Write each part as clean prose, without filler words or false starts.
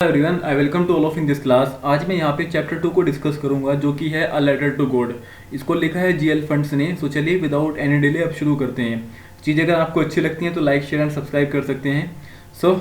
Everyone, I welcome to all of in this class. आज मैं यहाँ पे चैप्टर 2 को डिस्कस करूंगा जो कि है अ लेटर टू गॉड। इसको लिखा है जीएल फंड्स ने। सो चलिए विदाउट एनी डिले अब शुरू करते हैं। चीज़ें अगर आपको अच्छी लगती हैं तो लाइक शेयर एंड सब्सक्राइब कर सकते हैं। सो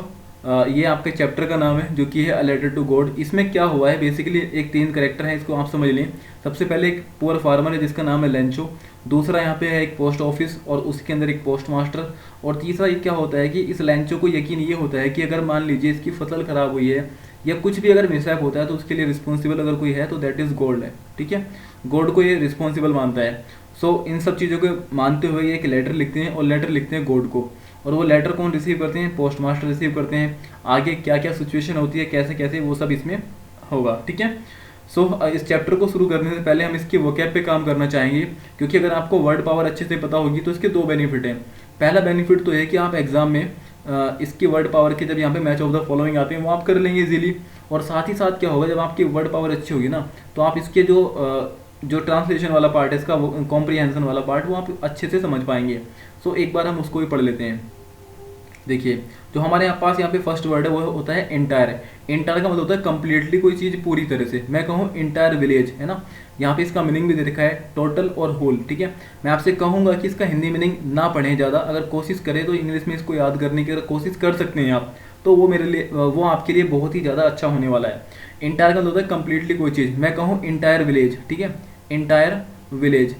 ये आपके चैप्टर का नाम है जो कि है अ लेटर टू गॉड। इसमें क्या हुआ है, बेसिकली एक तीन करेक्टर है, इसको आप समझ लें। सबसे पहले एक पुअर फार्मर है जिसका नाम है लेंचो। दूसरा यहाँ पे है एक पोस्ट ऑफिस और उसके अंदर एक पोस्ट मास्टर। और तीसरा ये क्या होता है कि इस लेंचो को यकीन ये होता है कि अगर मान लीजिए इसकी फसल खराब हुई है या कुछ भी अगर मिसहैप होता है तो उसके लिए रिस्पॉन्सिबल अगर कोई है तो दैट इज गॉड है। ठीक है, गॉड को ये रिस्पॉन्सिबल मानता है। सो इन सब चीज़ों को मानते हुए ये एक लेटर लिखते हैं और लेटर लिखते हैं गॉड को। और वो लेटर कौन रिसीव करते हैं? पोस्ट मास्टर रिसीव करते हैं। आगे क्या क्या सिचुएशन होती है, कैसे कैसे, वो सब इसमें होगा। ठीक है। सो इस चैप्टर को शुरू करने से पहले हम इसके वोकैब पे काम करना चाहेंगे, क्योंकि अगर आपको वर्ड पावर अच्छे से पता होगी तो इसके दो बेनिफिट हैं। पहला बेनिफिट तो है कि आप एग्जाम में इसकी वर्ड पावर के जब यहाँ पे मैच ऑफ द फॉलोइंग आते हैं वो आप कर लेंगे इजीली। और साथ ही साथ क्या होगा, जब आपकी वर्ड पावर अच्छी होगी ना तो आप इसके जो ट्रांसलेशन वाला पार्ट है, इसका कॉम्प्रिहेंशन वाला पार्ट, वो आप अच्छे से समझ पाएंगे। सो एक बार हम उसको भी पढ़ लेते हैं। देखिए, जो हमारे पास यहाँ पे फर्स्ट वर्ड है वो होता है एंटायर। एंटायर का मतलब होता है कंप्लीटली, कोई चीज़ पूरी तरह से। मैं कहूँ एंटायर विलेज, है ना। यहाँ पे इसका मीनिंग भी दे रखा है, टोटल और होल। ठीक है, मैं आपसे कहूँगा कि इसका हिंदी मीनिंग ना पढ़ें ज़्यादा, अगर कोशिश करें तो इंग्लिश में इसको याद करने की अगर कोशिश कर सकते हैं आप, तो वो मेरे लिए, वो आपके लिए बहुत ही ज़्यादा अच्छा होने वाला है। एंटायर का मतलब होता है कंप्लीटली कोई चीज़। मैं कहूँ एंटायर विलेज, ठीक है, एंटायर विलेज,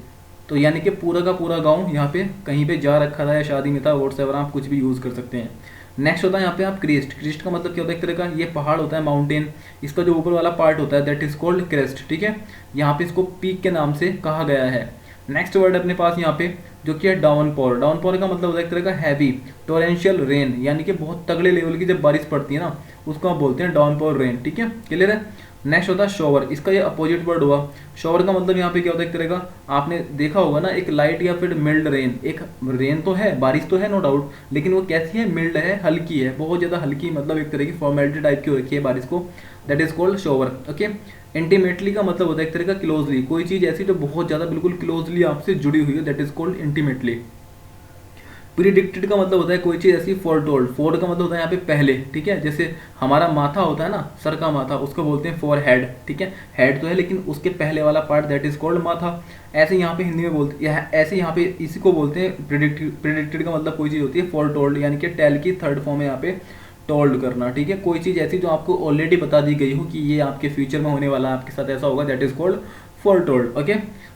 तो यानी कि पूरा का पूरा गांव यहाँ पे कहीं पे जा रखा था या शादी में था, व्हाट्सएवर आप कुछ भी यूज़ कर सकते हैं। नेक्स्ट होता है यहाँ पे आप क्रेस्ट। क्रेस्ट का मतलब क्या होता है? एक तरह का ये पहाड़ होता है, माउंटेन। इसका जो ऊपर वाला पार्ट होता है दैट इज कॉल्ड क्रेस्ट। ठीक है, यहाँ पे इसको पीक के नाम से कहा गया है। नेक्स्ट वर्ड अपने पास यहाँ पे जो कि है डाउनपोर। डाउनपोर का मतलब होता है एक तरह का हैवी टोरेंशियल रेन, यानी कि बहुत तगड़े लेवल की जब बारिश पड़ती है ना उसको आप बोलते हैं डाउनपोर रेन। ठीक है, क्लियर है। नेक्स्ट होता है शॉवर। इसका ये अपोजिट वर्ड हुआ। शॉवर का मतलब यहाँ पे क्या होता है? एक तरह का आपने देखा होगा ना, एक लाइट या फिर मिल्ड रेन। एक रेन तो है, बारिश तो है नो डाउट, लेकिन वो कैसी है? मिल्ड है, हल्की है, बहुत ज़्यादा हल्की, मतलब एक तरह की फॉर्मेलिटी टाइप की हो रखी है बारिश को, that is called shower. Okay. Intimately का मतलब होता है एक तरह का क्लोजली, कोई चीज़ ऐसी जो बहुत ज़्यादा बिल्कुल क्लोजली आपसे जुड़ी हुई है, दैट इज कॉल्ड इंटीमेटली। प्रीडिक्टेड का मतलब होता है कोई चीज़ ऐसी फोरटोल्ड। फोर का मतलब होता है यहाँ पे पहले। ठीक है, जैसे हमारा माथा होता है ना, सर का माथा, उसको बोलते हैं फोर हेड। ठीक है, हेड तो है लेकिन उसके पहले वाला पार्ट दैट इज कॉल्ड माथा। ऐसे यहाँ पे हिंदी में बोलते, ऐसे यहाँ पे इसी को बोलते हैं प्रिडिक्टेड का मतलब कोई चीज़ होती है फोरटोल्ड, यानी कि टेल की थर्ड फॉर्म है यहाँ पे टोल्ड करना। ठीक है, कोई चीज़ ऐसी जो आपको ऑलरेडी बता दी गई हो कि ये आपके फ्यूचर में होने वाला है, आपके साथ ऐसा होगा, that is called foretold. Okay.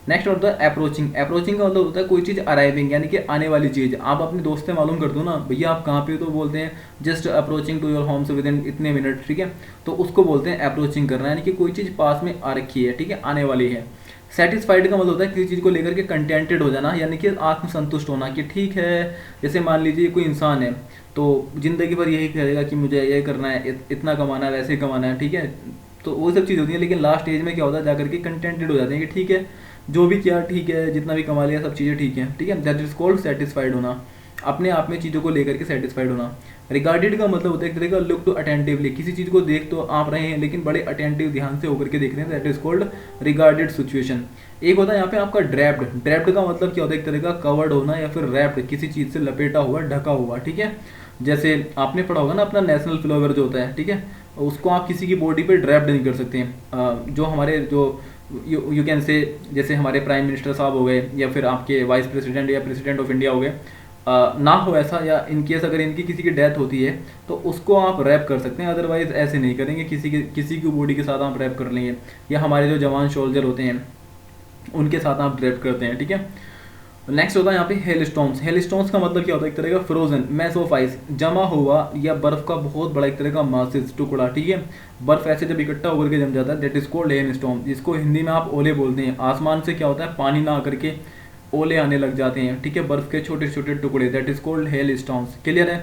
Next होता है अप्रोचिंग। अप्रोचिंग का मतलब होता है कोई चीज़ अराइविंग, यानी कि आने वाली चीज़। आप अपने दोस्त से मालूम कर दो ना, भैया आप कहाँ पे हो, तो बोलते हैं just approaching to your homes within इतने मिनट। ठीक है, तो उसको बोलते हैं अप्रोचिंग करना, यानी कि कोई चीज़ पास में आ रखी है। ठीक है, आने वाली है। सेटिस्फाइड का मतलब होता है किसी चीज़ को लेकर के कंटेंटेड हो जाना, यानी कि आत्मसंतुष्ट होना, कि ठीक है, जैसे मान लीजिए कोई इंसान है तो जिंदगी भर यही कहेगा कि मुझे ये करना है, इतना कमाना है, वैसे कमाना है। ठीक है, तो वो सब चीज़ होती है, लेकिन लास्ट एज में क्या होता है, जाकर के कंटेंटेड हो जाते हैं कि ठीक है, जो भी किया ठीक है, जितना भी कमा लिया सब चीज़ें ठीक है। ठीक है, दैट इज कॉल्ड सेटिस्फाइड होना, अपने आप में चीज़ों को लेकर के सेटिस्फाइड होना। रिगार्डेड का मतलब होता है एक तरह का लुक टू अटेंटिवली, किसी चीज़ को देख तो आप रहे हैं लेकिन बड़े अटेंटिव, ध्यान से होकर के देख रहे हैं, that is called regarded situation. एक होता है यहाँ पे आपका ड्रैप्ड। ड्रैप्ड का मतलब क्या होता है? एक तरह का कवर्ड होना या फिर रैप्ड, किसी चीज़ से लपेटा हुआ, ढका हुआ। ठीक है, जैसे आपने पढ़ा होगा ना अपना नेशनल फ्लावर जो होता है, ठीक है, उसको आप किसी की बॉडी पे ड्रैप्ड नहीं कर सकते हैं। जो हमारे जो यू कैन से, जैसे हमारे प्राइम मिनिस्टर साहब हो गए या फिर आपके वाइस प्रेसिडेंट या प्रेसिडेंट ऑफ इंडिया हो गए, ना हो ऐसा, या इनकेस अगर इनकी किसी की डेथ होती है तो उसको आप रैप कर सकते हैं, अदरवाइज ऐसे नहीं करेंगे, किसी की बॉडी के साथ आप रैप कर लेंगे, या हमारे जो जवान सोल्जर होते हैं उनके साथ आप रैप करते हैं। ठीक है, नेक्स्ट होता है यहाँ पे हेल स्टोन्स। हेल स्टोन्स का मतलब क्या होता है? एक तरह का फ्रोजन मैस ऑफ आइस, जमा हुआ या बर्फ का बहुत बड़ा एक तरह का मासिस टुकड़ा। ठीक है, बर्फ ऐसे जब इकट्ठा होकर के जम जाता है, that is called hello stone, जिसको हिंदी में आप ओले बोलते हैं। आसमान से क्या होता है, पानी ना आकर के ओले आने लग जाते हैं। ठीक है, बर्फ के छोटे छोटे टुकड़े, that is called hail stones. Clear है।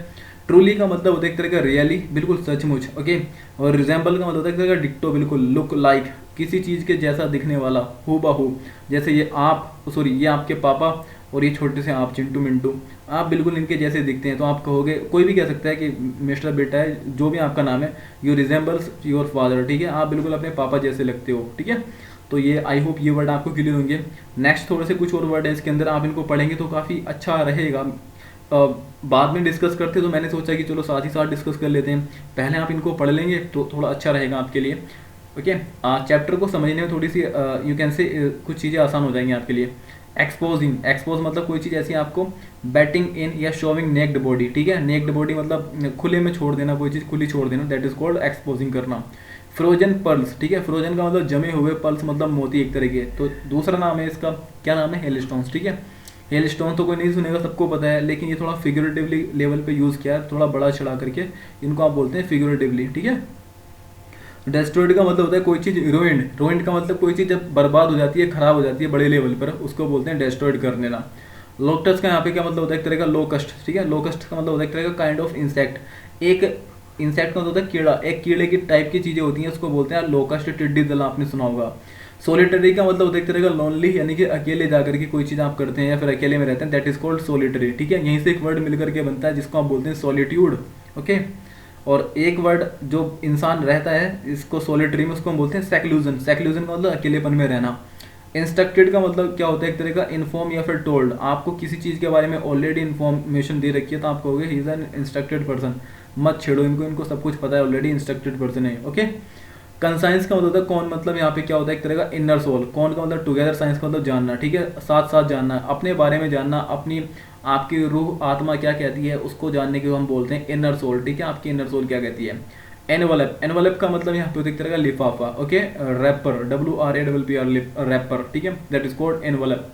ट्रूली का मतलब होता है एक तरह का रियली, बिल्कुल सचमुच। ओके। और रिजेंबल का मतलब होता है एक तरह का डिक्टो, बिल्कुल, लुक लाइक, किसी चीज़ के जैसा दिखने वाला, हूबहू। जैसे ये आप, सॉरी, ये आपके पापा और ये छोटे से आप चिंटू मिंटू, आप बिल्कुल इनके जैसे दिखते हैं, तो आप कहोगे, कोई भी कह सकता है कि मिस्टर बेटा है, जो भी आपका नाम है, यू रिजेंबल्स योर फादर। ठीक है, आप बिल्कुल अपने पापा जैसे लगते हो। ठीक है, तो ये आई होप ये वर्ड आपको क्लियर होंगे। नेक्स्ट थोड़े से कुछ और वर्ड है इसके अंदर, आप इनको पढ़ेंगे तो काफ़ी अच्छा रहेगा। बाद में डिस्कस करते, तो मैंने सोचा कि चलो साथ ही साथ डिस्कस कर लेते हैं। पहले आप इनको पढ़ लेंगे तो थोड़ा अच्छा रहेगा आपके लिए। ओके, चैप्टर को समझने में थोड़ी सी यू कैन से कुछ चीज़ें आसान हो जाएंगी आपके लिए। एक्सपोजिंग, एक्सपोज मतलब कोई चीज़ ऐसी आपको बैटिंग इन या शोविंग नेक्ड बॉडी, ठीक है। नेक्ड बॉडी मतलब खुले में छोड़ देना, कोई चीज़ खुली छोड़ देना, दैट इज कॉल्ड एक्सपोजिंग करना। फ्रोजन पर्ल्स, ठीक है, फ्रोजन का मतलब जमे हुए, पर्ल्स मतलब मोती एक तरह के। तो दूसरा नाम है इसका, क्या नाम है, हेलस्टोन्स, ठीक है। हेलस्टोन तो कोई नहीं सुनेगा, सबको पता है, लेकिन ये थोड़ा फिगरेटिवली लेवल पे यूज़ किया है, थोड़ा बड़ा चढ़ा करके इनको आप बोलते हैं फिगरेटिवली, ठीक है। डेस्ट्रॉयड का मतलब होता है कोई चीज़ रोइंड, रोइंड का मतलब कोई चीज़ जब बर्बाद हो जाती है, खराब हो जाती है बड़े लेवल पर, उसको बोलते हैं डेस्ट्रॉयड कर देना। लोकटस का यहाँ पे क्या मतलब होता है, एक तरह का लोकस्ट, ठीक है। लोकस्ट का मतलब होता है एक तरह का काइंड ऑफ इंसेक्ट। एक इंसेक्ट का मतलब होता है कीड़ा, एक कीड़े की टाइप की चीज़ें होती हैं, उसको बोलते हैं लोकस्ट, टिड्डी दल, आपने सुना होगा। सोलिटरी का मतलब होता है एक तरह का लोनली, यानी कि अकेले जाकर के कोई चीज़ आप करते हैं या फिर अकेले में रहते हैं, दैट इज कॉल्ड सोलिटरी, ठीक है। यहीं से एक वर्ड मिलकर के बनता है जिसको आप बोलते हैं सॉलिट्यूड, ओके। और एक वर्ड जो इंसान रहता है इसको सोलिटरी में, उसको हम बोलते हैं सेक्लूजन। सेक्लूजन का मतलब अकेलेपन में रहना। इंस्ट्रक्टेड का मतलब क्या होता है, एक तरह का इन्फॉर्म या फिर टोल्ड, आपको किसी चीज़ के बारे में ऑलरेडी इन्फॉर्मेशन दे रखी है तो आप कहोगे he is an instructed person, मत छेड़ो इनको, इनको सब कुछ पता है ऑलरेडी, इंस्ट्रक्टेड पर्सन है, ओके। कंसाइंस का मतलब होता है कौन, मतलब यहाँ पे क्या होता है, एक तरह का इनर सोल। कौन का मतलब टुगेदर, साइंस का मतलब जानना, ठीक है, साथ साथ जानना, अपने बारे में जानना, अपनी आपकी रूह आत्मा क्या कहती है उसको जानने के हम बोलते हैं इनर सोल, ठीक है। आपकी इनर सोल क्या कहती है। एनवलप, एनवलप का मतलब यहाँ पे एक तरह का लिफाफा, ओके। रैपर, WRAPPR, रैपर, ठीक है, that is called envelope.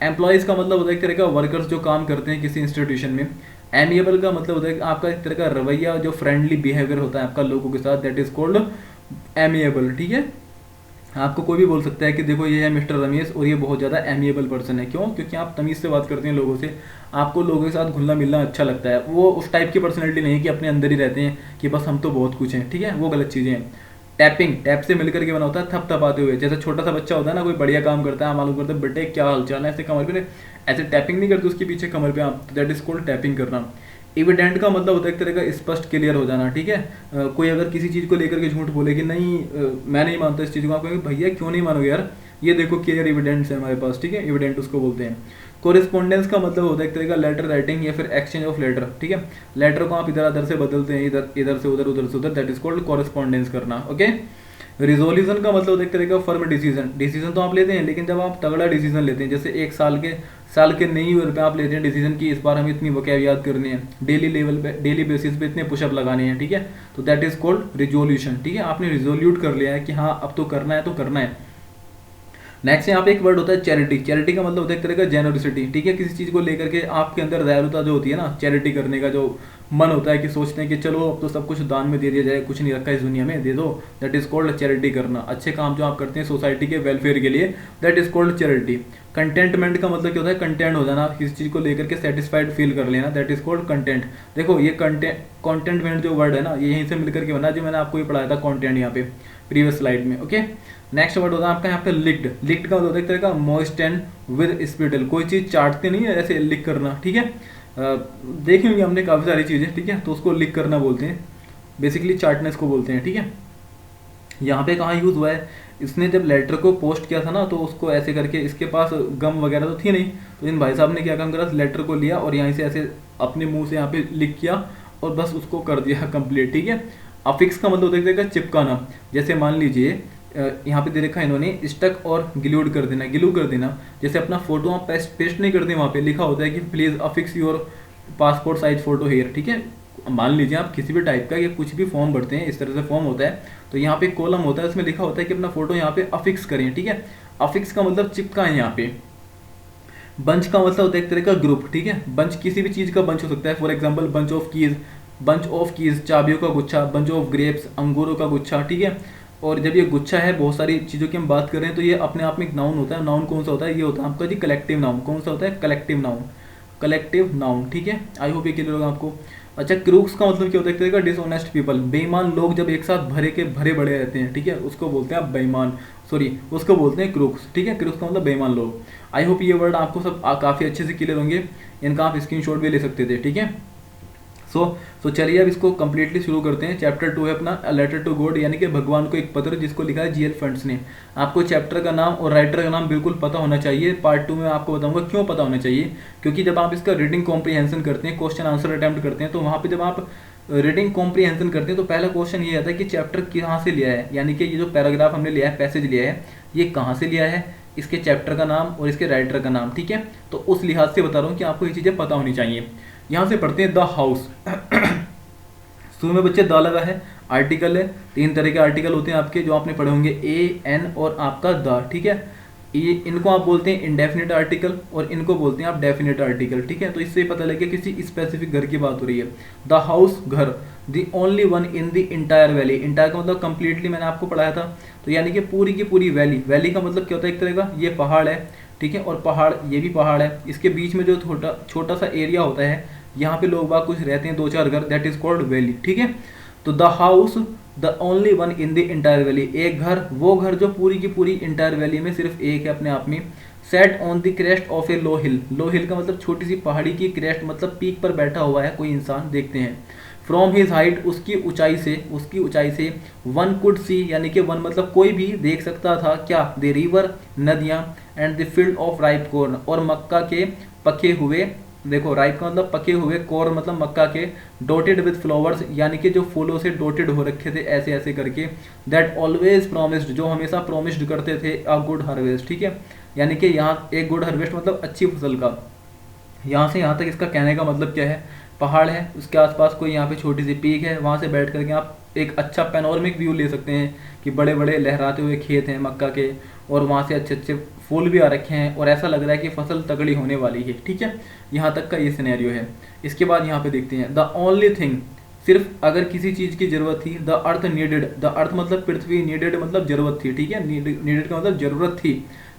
Employees का मतलब होता है एक तरह का वर्कर्स जो काम करते हैं किसी इंस्टीट्यूशन में। एमिएबल का मतलब होता है कि आपका एक तरह का रवैया, जो फ्रेंडली बिहेवियर होता है आपका लोगों के साथ, दैट इज कॉल्ड एमिएबल, ठीक है। आपको कोई भी बोल सकता है कि देखो ये है मिस्टर रमेश और ये बहुत ज़्यादा एमिएबल पर्सन है, क्यों, क्योंकि आप तमीज़ से बात करते हैं लोगों से, आपको लोगों के साथ घुलना मिलना अच्छा लगता है। वो उस टाइप की पर्सनैलिटी नहीं कि अपने अंदर ही रहते हैं कि बस हम तो बहुत कुछ हैं, ठीक है, वो गलत चीज़ें हैं। टैपिंग, टैप से मिलकर के बना होता है थप थपाते हुए, जैसे छोटा सा बच्चा होता है ना, कोई बढ़िया काम करता है, मालूम करता है बेटे क्या हाल चाल है, ऐसे कमर पे, ऐसे टैपिंग नहीं करते उसके पीछे कमर पे आप, दैट इज कॉल्ड टैपिंग करना। एविडेंट का मतलब होता है एक तरह का स्पष्ट क्लियर हो जाना, ठीक है। कोई अगर किसी चीज़ को लेकर के झूठ बोले कि नहीं मैं नहीं मानता इस चीज़ को, आप कहेंगे भैया क्यों नहीं मानोगे यार, ये देखो क्लियर एविडेंस है हमारे पास, ठीक है, एविडेंट उसको बोलते हैं। कोरिस्पोंडेंस का मतलब होता है एक तरह का लेटर राइटिंग या फिर एक्सचेंज ऑफ लेटर, ठीक है। लेटर को आप इधर उधर से बदलते हैं, इधर इधर से उधर, उधर से उधर, दैट इज कॉल्ड कोरिस्पोंडेंस करना, ओके। रिजोल्यूशन का मतलब एक तरह का फर्म डिसीजन, डिसीजन तो आप लेते हैं लेकिन जब आप तगड़ा डिसीजन लेते हैं, जैसे एक साल के नई ईयर पे आप लेते हैं डिसीजन की इस बार हमें इतनी वोकैब याद करनी है, डेली लेवल पे, डेली बेसिस पे इतने पुशअप लगाने हैं, ठीक है, तो दैट इज कॉल्ड रिजोल्यूशन, ठीक है। आपने रिजोल्यूट कर लिया है कि हाँ अब तो करना है, तो करना है। नेक्स्ट यहाँ पे एक वर्ड होता है चैरिटी। चैरिटी का मतलब होता है एक तरह का जेनरसिटी, ठीक है, किसी चीज़ को लेकर के आपके अंदर दयालुता जो होती है ना, चैरिटी करने का जो मन होता है कि सोचते हैं कि चलो अब तो सब कुछ दान में दे दिया जाए, कुछ नहीं रखा इस दुनिया में, दे दो, दैट इज कॉल्ड चैरिटी करना। अच्छे काम जो आप करते हैं सोसाइटी के वेलफेयर के लिए, that is called charity. Contentment का मतलब क्या होता है, कंटेंट हो जाना, किसी चीज़ को लेकर के सेटिस्फाइड फील कर लेना, दैट इज कॉल्ड कंटेंट। देखो ये कंटेंटमेंट जो वर्ड है ना, ये यहीं से मिलकर के बना, जो मैंने आपको ये पढ़ाया था कंटेंट यहाँ पे प्रीवियस स्लाइड में, ओके। नेक्स्ट वर्ड होता है आपका यहाँ पे लिक्ड। लिक्ड का मतलब होता है एक तरह का मॉइस्ट एंड विद स्पिटल, कोई चीज़ चाटते नहीं है, ऐसे लिक करना, ठीक है। देखे होंगे हमने काफ़ी सारी चीज़ें, ठीक है, तो उसको लिक करना बोलते हैं, बेसिकली चार्टनेस को बोलते हैं, ठीक है। यहाँ पे कहाँ यूज़ हुआ है, इसने जब लेटर को पोस्ट किया था ना, तो उसको ऐसे करके, इसके पास गम वगैरह तो थी नहीं, तो इन भाई साहब ने क्या काम करा, लेटर को लिया और यहाँ से ऐसे अपने मुंह से यहाँ पे लिख किया और बस उसको कर दिया कंप्लीट, ठीक है। अफिक्स का मतलब होता है चिपकाना, जैसे मान लीजिए यहाँ पे दे रखा है इन्होंने स्टक और ग्लूड कर देना, ग्लू कर देना, जैसे अपना फोटो आप पेस्ट नहीं करते, वहाँ पे लिखा होता है कि please affix your passport size photo here, ठीक है। मान लीजिए आप किसी भी टाइप का या कुछ भी फॉर्म भरते हैं, इस तरह से फॉर्म होता है, तो यहाँ पे कॉलम होता है, इसमें लिखा होता है कि अपना फोटो यहाँ पे अफिक्स करें, ठीक है। अफिक्स का मतलब चिपकाएं यहाँ पे। बंच का मतलब होता है एक तरह का ग्रुप, ठीक है। बंच किसी भी चीज़ का बंच हो सकता है, for example bunch of keys चाबियों का गुच्छा, बंच ऑफ ग्रेप्स अंगूरों का गुच्छा, ठीक है। और जब ये गुच्छा है बहुत सारी चीज़ों की हम बात कर रहे हैं, तो ये अपने आप में एक नाउन होता है। नाउन कौन सा होता है, ये होता है आपका जी कलेक्टिव नाउन। कौन सा होता है, कलेक्टिव नाउन, कलेक्टिव नाउन, ठीक है। आई होप ये क्लियर होगा आपको। अच्छा, क्रूक्स का मतलब क्या होता है, एक तरह का डिसऑनेस्ट पीपल, बेईमान लोग जब एक साथ भरे बड़े रहते हैं, ठीक है, उसको बोलते हैं आप बेईमान, सॉरी उसको बोलते हैं क्रूक्स, ठीक है। क्रूक्स का मतलब बेईमान लोग। आई होप ये वर्ड आपको सब काफ़ी अच्छे से क्लियर होंगे, इनका आप स्क्रीनशॉट भी ले सकते थे, ठीक है। सो चलिए अब इसको कंप्लीटली शुरू करते हैं। चैप्टर 2 है अपना अ लेटर टू गॉड, यानी कि भगवान को एक पत्र, जिसको लिखा है जीएल फंड्स ने। आपको चैप्टर का नाम और राइटर का नाम बिल्कुल पता होना चाहिए। पार्ट 2 में आपको बताऊंगा क्यों पता होना चाहिए, क्योंकि जब आप इसका रीडिंग कॉम्प्रीहेंशन करते हैं, क्वेश्चन आंसर अटेम्प्ट करते हैं, तो वहाँ पे जब आप रीडिंग कॉम्प्रीहेंशन करते हैं तो पहला क्वेश्चन ये आता है कि चैप्टर कहाँ से लिया है, यानी कि ये जो पैराग्राफ हमने लिया है, पैसेज लिया है, ये कहाँ से लिया है, इसके चैप्टर का नाम और इसके राइटर का नाम। ठीक है, तो उस लिहाज से बता रहा हूँ कि आपको ये चीज़ें पता होनी चाहिए। यहाँ से पढ़ते हैं द हाउस। शुरू में बच्चे द लगा है, आर्टिकल है, 3 तरह के आर्टिकल होते हैं आपके जो आपने पढ़े होंगे, ए एन और आपका द। ठीक है, ये इनको आप बोलते हैं इंडेफिनिट आर्टिकल और इनको बोलते हैं आप डेफिनेट आर्टिकल। ठीक है, तो इससे पता लगे किसी स्पेसिफिक घर की बात हो रही है। द हाउस घर, the only one in the entire valley. Entire का मतलब कंप्लीटली, मैंने आपको पढ़ाया था, तो यानी कि पूरी की पूरी वैली। वैली का मतलब क्या होता है, एक तरह का ये पहाड़ है, ठीक है, और पहाड़ ये भी पहाड़ है, इसके बीच में जो छोटा सा एरिया होता है, यहाँ पे लोग बाग कुछ रहते हैं, 2-4 घर, दैट इज कॉल्ड वैली। ठीक है, तो the house the only one in the entire valley, एक घर, वो घर जो पूरी की पूरी इंटायर वैली में सिर्फ एक है अपने आप में। Set on the crest of a low hill, low hill का मतलब छोटी सी पहाड़ी की क्रेस्ट, मतलब पीक पर बैठा हुआ है कोई इंसान, देखते हैं। फ्रॉम हिज हाइट, उसकी ऊंचाई से वन कुड सी, यानी कि वन मतलब कोई भी देख सकता था क्या, द रिवर, नदियाँ, and the field of ripe corn, और मक्का के पके हुए, देखो राइप का मतलब पके हुए, कॉर्न मतलब मक्का के, डॉटेड विद फ्लावर्स, यानी कि जो फूलों से डॉटेड हो रखे थे ऐसे ऐसे करके, दैट ऑलवेज प्रोमिस्ड, जो हमेशा प्रोमिस्ड करते थे, अ गुड हार्वेस्ट। ठीक है, यानी कि यहाँ एक गुड हार्वेस्ट मतलब अच्छी फसल का। यहाँ से यहाँ तक इसका कहने का मतलब क्या है, पहाड़ है, उसके आसपास कोई यहाँ पे छोटी सी पीक है, वहाँ से बैठ करके आप एक अच्छा पैनोरमिक व्यू ले सकते हैं कि बड़े बड़े लहराते हुए खेत हैं मक्का के, और वहाँ से अच्छे अच्छे फूल भी आ रखे हैं, और ऐसा लग रहा है कि फसल तगड़ी होने वाली है। ठीक है, यहाँ तक का ये सिनेरियो है। इसके बाद यहाँ पे देखते हैं, द ओनली थिंग, सिर्फ अगर किसी चीज़ की जरूरत थी, the earth needed, the earth मतलब पृथ्वी, नीडेड मतलब जरूरत थी। ठीक है, नीडेड का मतलब जरूरत थी।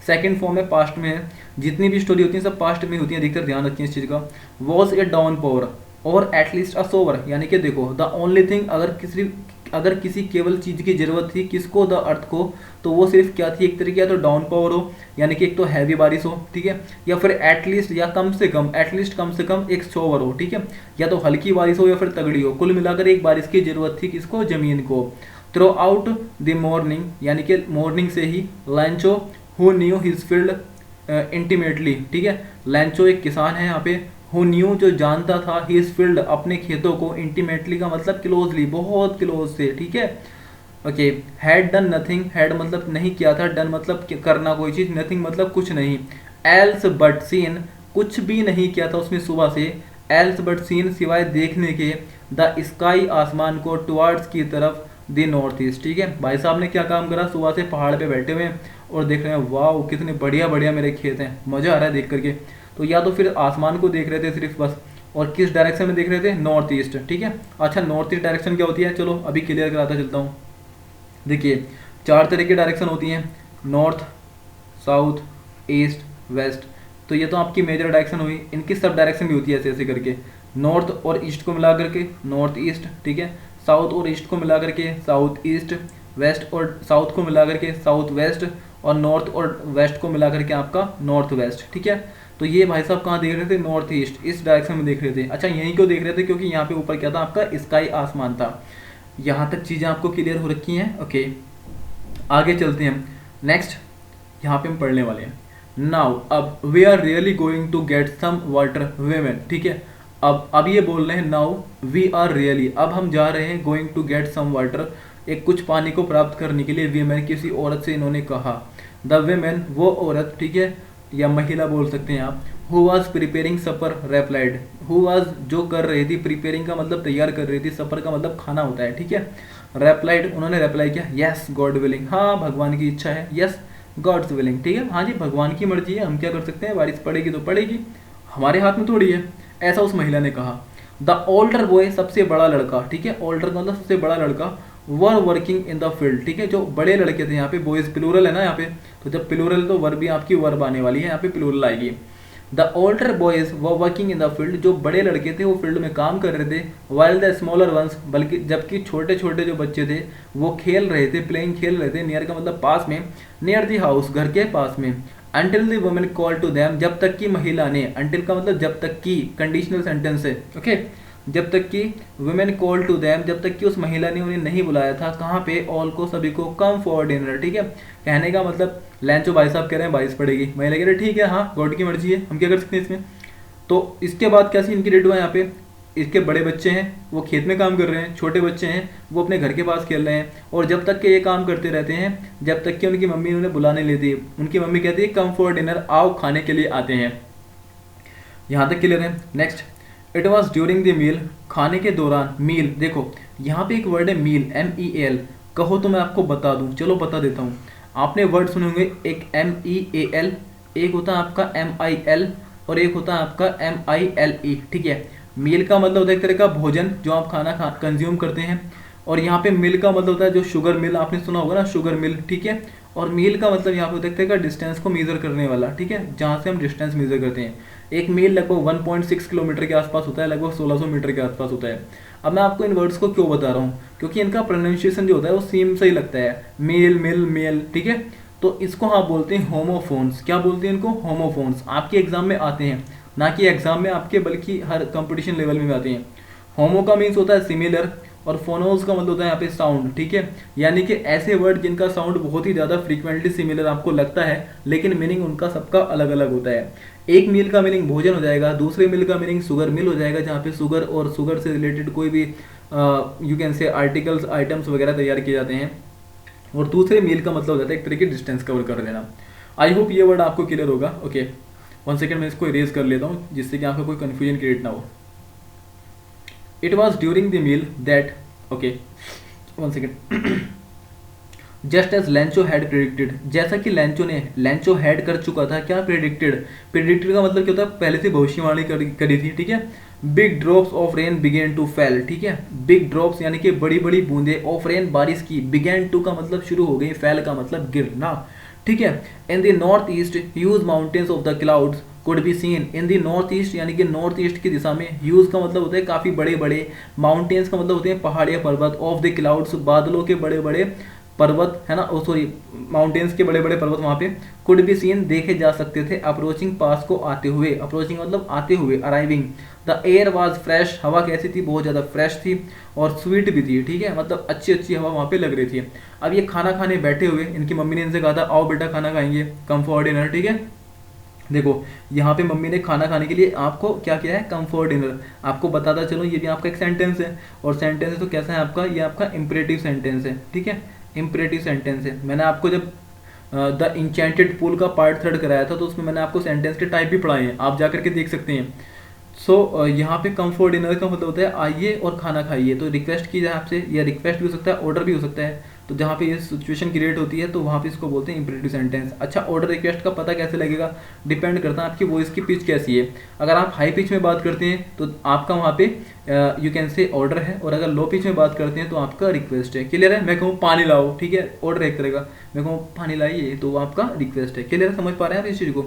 सेकंड फॉर्म है, पास्ट में है, जितनी भी स्टोरी होती है सब पास्ट में होती है, अधिकतर ध्यान रखिए इस चीज़ का। वॉज ए डाउन पावर और एटलीस्ट अ सोवर, यानी कि देखो द ओनली थिंग, अगर किसी केवल चीज़ की जरूरत थी, किसको, द अर्थ को, तो वो सिर्फ क्या थी, एक तरीके या तो डाउन पावर हो, यानी कि एक तो हैवी बारिश हो, ठीक है, या फिर एटलीस्ट या कम से कम, एटलीस्ट कम से कम एक सोवर हो, ठीक है, या तो हल्की बारिश हो या फिर तगड़ी हो, कुल मिलाकर एक बारिश की जरूरत थी, किसको, जमीन को। थ्रू आउट द मॉर्निंग, यानी कि मॉर्निंग से ही, Lencho who knew his field intimately, ठीक है, लैंचो एक किसान है यहाँ पे, हु न्यू जो जानता था, हिज फील्ड अपने खेतों को, इंटीमेटली का मतलब क्लोजली, बहुत क्लोज से, ठीक है, okay. Had done nothing, had मतलब नहीं किया था, डन मतलब करना कोई चीज, नथिंग मतलब कुछ नहीं, एल्स बट सीन कुछ भी नहीं किया था उसने सुबह से, एल्स बट सीन सिवाय देखने के, द स्काई आसमान को, टुवर्ड्स की तरफ, द नॉर्थ ईस्ट, ठीक है। भाई साहब ने क्या काम करा, सुबह से पहाड़ पे बैठे हुए हैं और देख रहे हैं, वाह कितने बढ़िया बढ़िया मेरे खेत हैं, मजा आ रहा है देख करके। तो या तो फिर आसमान को देख रहे थे सिर्फ बस, और किस डायरेक्शन में देख रहे थे, नॉर्थ ईस्ट, ठीक है। अच्छा नॉर्थ ईस्ट डायरेक्शन क्या होती है, चलो अभी क्लियर कराता चलता हूँ। देखिए 4 तरह की डायरेक्शन होती हैं, नॉर्थ, साउथ, ईस्ट, वेस्ट। तो ये तो आपकी मेजर डायरेक्शन हुई, इनकी सब डायरेक्शन भी होती है ऐसे ऐसे करके, नॉर्थ और ईस्ट को मिला करके नॉर्थ ईस्ट, ठीक है, साउथ और ईस्ट को मिला करके साउथ ईस्ट, वेस्ट और साउथ को मिला करके साउथ वेस्ट, और नॉर्थ और वेस्ट को मिला करके आपका नॉर्थ वेस्ट, ठीक है। तो ये भाई साहब कहाँ देख रहे थे, नॉर्थ ईस्ट, इस डायरेक्शन में देख रहे थे। अच्छा यहीं क्यों देख रहे थे, क्योंकि यहाँ पे ऊपर क्या था, आपका स्काई आसमान था। यहाँ तक चीज़ें आपको क्लियर हो रखी हैं, ओके। आगे चलते हैं, नेक्स्ट यहाँ पे हम पढ़ने वाले हैं। नाउ अब we are really going to get some water women, ठीक है। अब ये बोल रहे हैं, नाउ वी आर रियली, अब हम जा रहे हैं, going to get some water, एक कुछ पानी को प्राप्त करने के लिए, वीमेन किसी औरत से इन्होंने कहा, द वेमेन वो औरत, ठीक है, या महिला बोल सकते हैं आप, who was preparing supper replied, who was जो कर रही थी, प्रिपेयरिंग का मतलब तैयार कर रही थी, सपर का मतलब खाना होता है, ठीक है, रेप्लाइड उन्होंने रेप्लाई किया, यस गॉड विलिंग, हाँ भगवान की इच्छा है, यस गॉड्स विलिंग, ठीक है, हाँ जी भगवान की मर्जी है, हम क्या कर सकते हैं, बारिश पड़ेगी तो पड़ेगी, हमारे हाथ में थोड़ी है, ऐसा उस महिला ने कहा। द ओल्डर बॉय सबसे बड़ा लड़का, ठीक है, ओल्डर का मतलब सबसे बड़ा लड़का, were working in the field, ठीक है, जो बड़े लड़के थे, यहाँ पे बॉयज प्लूरल है ना यहाँ पे, तो जब प्लूरल तो वर्ब भी आपकी वर्ब आने वाली है, यहाँ पे प्लूरल आएगी। The older boys were working in the field, जो बड़े लड़के थे वो फील्ड में काम कर रहे थे, वाइल द स्मॉलर वंस, बल्कि जबकि छोटे छोटे जो बच्चे थे वो खेल रहे थे, प्लेइंग खेल रहे थे, नियर का मतलब पास में, नियर द हाउस घर के पास में, until the women call to them, जब तक की महिला ने, अंटिल का मतलब जब तक की, कंडीशनल सेंटेंस है, ओके। जब तक कि वुमेन कॉल टू देम, जब तक कि उस महिला ने उन्हें नहीं बुलाया था, कहाँ पे, ऑल को, सभी को, कम फॉर डिनर। ठीक है, कहने का मतलब लंच भाई साहब कह रहे हैं बारिश पड़ेगी, महिला कह रहे ठीक है हाँ गॉड की मर्जी है, हम क्या कर सकते हैं इसमें। तो इसके बाद क्या सीन क्रिएट हुआ यहाँ पे, इसके बड़े बच्चे हैं वो खेत में काम कर रहे हैं, छोटे बच्चे हैं वो अपने घर के पास खेल रहे हैं, और जब तक के ये काम करते रहते हैं जब तक कि उनकी मम्मी उन्हें बुलाने लेती है, उनकी मम्मी कहती है कम फॉर डिनर, आओ खाने के लिए आते हैं। यहाँ तक क्लियर है। Next, it was during the meal, खाने के दौरान, मील, देखो यहाँ पे एक वर्ड है मील, MEAL, कहो तो मैं आपको बता दूं, चलो बता देता हूँ। आपने वर्ड सुने होंगे, एक MEAL, एक होता है आपका MIL, और एक होता है आपका MILE। ठीक है, मील का मतलब होता है एक तरह का भोजन जो आप खाना कंज्यूम करते हैं, और यहाँ पे मिल का मतलब होता है जो शुगर मिल, आपने सुना होगा ना शुगर मिल। ठीक है, और मील का मतलब यहाँ पे होता है एक तरह का डिस्टेंस को मेजर करने वाला। ठीक है, जहाँ से हम डिस्टेंस मेजर करते हैं, एक मील लगभग 1.6 किलोमीटर के आसपास होता है, लगभग 1600 मीटर के आसपास होता है। अब मैं आपको इन वर्ड्स को क्यों बता रहा हूँ, क्योंकि इनका प्रोनाउंसिएशन जो होता है वो सेम सही लगता है, मेल, मिल, मेल। ठीक है, तो इसको हाँ बोलते हैं होमोफोन्स। क्या बोलते हैं इनको, होमोफोन्स। आपके एग्जाम में आते हैं, ना कि एग्जाम में आपके बल्कि हर कंपटीशन लेवल में आते हैं। होमो का मीन्स होता है सिमिलर, और फोनोस का मतलब होता है यहाँ पे साउंड। ठीक है, यानी कि ऐसे वर्ड जिनका साउंड बहुत ही ज़्यादा फ्रीक्वेंटली सिमिलर आपको लगता है, लेकिन मीनिंग उनका सबका अलग अलग होता है। एक मील का मीनिंग भोजन हो जाएगा, दूसरे मील का मीनिंग शुगर मिल हो जाएगा, जहाँ पे शुगर और शुगर से रिलेटेड कोई भी you can say articles, items वगैरह तैयार किए जाते हैं, और दूसरे मील का मतलब हो जाता है एक तरह की डिस्टेंस कवर कर देना। आई होप ये वर्ड आपको क्लियर होगा। ओके, 1 सेकेंड मैं इसको इरेज कर लेता हूँ जिससे कि आपका कोई कन्फ्यूजन क्रिएट ना हो। It was during the meal that, okay 1 second, just as Lencho had predicted, जैसा कि लेंचो हैड कर चुका था, क्या, प्रिडिक्टेड। प्रिडिक्टेड का मतलब क्या होता है, पहले से भविष्यवाणी करी थी। ठीक है, big drops of rain begin to fall. ठीक है, बिग ड्रॉप्स यानी कि बड़ी बड़ी बूंदे, ऑफ रेन बारिश की, बिगेन टू का मतलब शुरू हो गई, फेल का मतलब गिरना। ठीक है, in the north east huge mountains of the clouds could be seen, in the north east यानी कि नॉर्थ ईस्ट की दिशा में, ह्यूज का मतलब होता है काफ़ी बड़े बड़े, माउंटेन्स का मतलब होते हैं पहाड़ियाँ पर्वत, ऑफ द क्लाउड्स बादलों के बड़े बड़े पर्वत, है ना, सॉरी माउंटेन्स के बड़े बड़े पर्वत वहाँ पे, कुड बी सीन देखे जा सकते थे, अप्रोचिंग पास को आते हुए, अप्रोचिंग मतलब आते हुए, arriving. The air was fresh, हवा कैसी थी, बहुत ज़्यादा फ्रेश थी, और स्वीट भी थी। ठीक है, मतलब अच्छी अच्छी हवा वहाँ पे लग रही थी। अब ये खाना खाने बैठे हुए, इनकी मम्मी ने इनसे कहा था आओ बेटा खाना खाएंगे, कम फॉर डिनर। ठीक है, देखो यहाँ पे मम्मी ने खाना खाने के लिए आपको क्या किया है, कम फॉर डिनर। आपको बताता चलो ये भी आपका एक सेंटेंस है, और सेंटेंस है तो कैसा है आपका, ये आपका इंपरेटिव सेंटेंस है। ठीक है, इंपरेटिव सेंटेंस है। मैंने आपको जब द इंचेंटेड पूल का पार्ट 3 कराया था तो उसमें मैंने आपको सेंटेंस के टाइप भी पढ़ाए हैं, आप जा करके देख सकते हैं। सो यहाँ पे कम फॉर डिनर का मतलब होता है आइए और खाना खाइए, तो रिक्वेस्ट की जाए आपसे, या रिक्वेस्ट भी हो सकता है, ऑर्डर भी हो सकता है। तो जहाँ पे ये सिचुएशन क्रिएट होती है तो वहाँ पे इसको बोलते हैं इंपरेटिव सेंटेंस। अच्छा, ऑर्डर रिक्वेस्ट का पता कैसे लगेगा, डिपेंड करता है आपकी वॉइस की पिच कैसी है। अगर आप हाई पिच में बात करते हैं तो आपका वहाँ पे यू कैन से ऑर्डर है, और अगर लो पिच में बात करते हैं तो आपका रिक्वेस्ट है। क्लियर है, मैं कहूँ पानी लाओ, ठीक है, ऑर्डर एक तरह का, मैं कहूँ पानी लाइए तो आपका रिक्वेस्ट है। क्लियर है, समझ पा रहे हैं आप इस चीज़ को।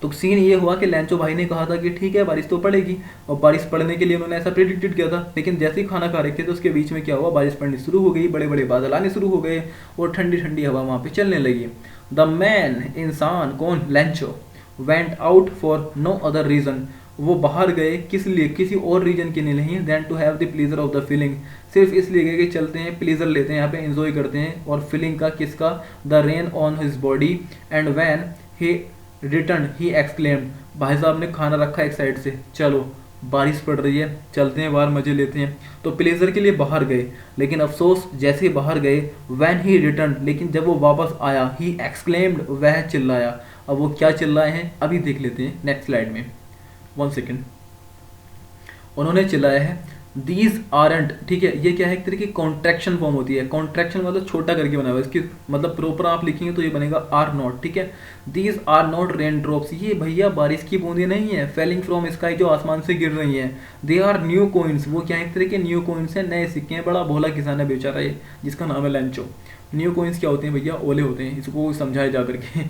तो सीन ये हुआ कि लैंचो भाई ने कहा था कि ठीक है बारिश तो पड़ेगी, और बारिश पड़ने के लिए उन्होंने ऐसा प्रेडिक्टेड किया था, लेकिन जैसे ही खाना खा रहे थे तो उसके बीच में क्या हुआ, बारिश पड़नी शुरू हो गई, बड़े बड़े बादल आने शुरू हो गए, और ठंडी ठंडी हवा वहाँ पे चलने लगी। द मैन, इंसान, कौन, Lencho, went out for no other reason, वो बाहर गए किस लिए, किसी और रीजन के लिए नहीं, than to have the pleasure of the feeling, सिर्फ इसलिए गए कि चलते हैं, प्लीजर लेते हैं, यहाँ पे एंजॉय करते हैं, और फीलिंग का, किसका, the rain on his body, and when he return he exclaimed, भाई साहब ने खाना रखा एक साइड से, चलो बारिश पड़ रही है, चलते हैं बाहर, मजे लेते हैं। तो प्लेजर के लिए बाहर गए, लेकिन अफसोस जैसे ही बाहर गए, व्हेन ही रिटर्न, लेकिन जब वो वापस आया, ही एक्सक्लेम्ड, वह चिल्लाया। अब वो क्या चिल्लाए हैं अभी देख लेते हैं नेक्स्ट स्लाइड में, 1 सेकेंड। उन्होंने चिल्लाया है दीज आरंट, ठीक है, ये क्या है, एक तरह की कॉन्ट्रैक्शन फॉर्म होती है, कॉन्ट्रैक्शन मतलब छोटा करके बना हुआ है, इसकी मतलब प्रॉपर आप लिखेंगे तो ये बनेगा आर नॉट। ठीक है, these are not rain drops, ये भैया बारिश की बूंदें नहीं है, फेलिंग फ्रॉम स्काई, जो आसमान से गिर रही हैं। दे आर न्यू कोइंस, वो क्या है, एक तरह के न्यू कोइंस हैं, नए सिक्के हैं। बड़ा भोला किसान है बेचारा ये, जिसका नाम है लैंचो। न्यू कोइंस क्या होते हैं भैया, ओले होते हैं, इसको समझाए जा करके।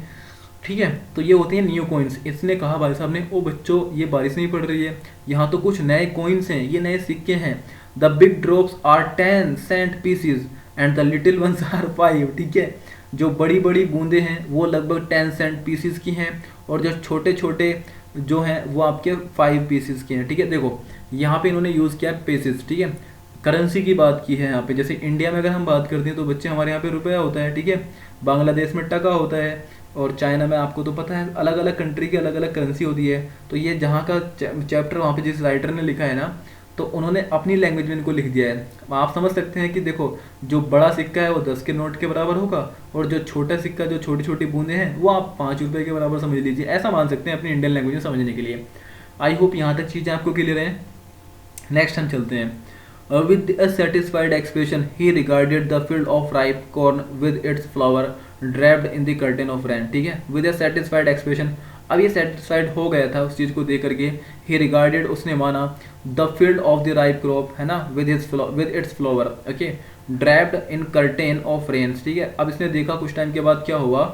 ठीक है, तो ये होते हैं न्यू कॉइन्स। इसने कहा भाई साहब ने, ओ बच्चों ये बारिश नहीं पड़ रही है, यहाँ तो कुछ नए कॉइन्स हैं, ये नए सिक्के हैं। The big drops are 10 cent pieces and the little ones are 5। ठीक है, जो बड़ी बड़ी बूंदे हैं वो लगभग 10 सेंट पीसीज की हैं, और जो छोटे छोटे जो हैं वो आपके 5 पीसीज के हैं। ठीक है, देखो यहाँ पे इन्होंने यूज़ किया पेसिस, ठीक है। करेंसी की बात की है यहाँ पे, जैसे इंडिया में अगर हम बात करते हैं तो बच्चे हमारे यहाँ पे रुपया होता है, ठीक है। बांग्लादेश में टका होता है, और चाइना में आपको तो पता है अलग अलग कंट्री की अलग अलग करेंसी होती है। तो ये जहाँ का चैप्टर वहाँ पे जिस राइटर ने लिखा है ना, तो उन्होंने अपनी लैंग्वेज में इनको लिख दिया है। आप समझ सकते हैं कि देखो, जो बड़ा सिक्का है वो 10 के नोट के बराबर होगा, और जो छोटा सिक्का, जो छोटी छोटी बूंदे हैं, वो आप 5 रुपए के बराबर समझ लीजिए। ऐसा मान सकते हैं अपनी इंडियन लैंग्वेज में समझने के लिए। आई होप यहाँ तक चीज़ें आपको क्लियर हैं। नेक्स्ट हम चलते हैं। With a satisfied expression, he regarded the field of ripe corn with its flower draped in the curtain of rain, ठीक है। With a satisfied expression, अब ये satisfied हो गया था उस चीज़ को देख करके। He regarded, उसने माना, the field of the ripe crop, है ना, with its flower, okay, draped in curtain of rains, ठीक है। अब इसने देखा कुछ टाइम के बाद क्या हुआ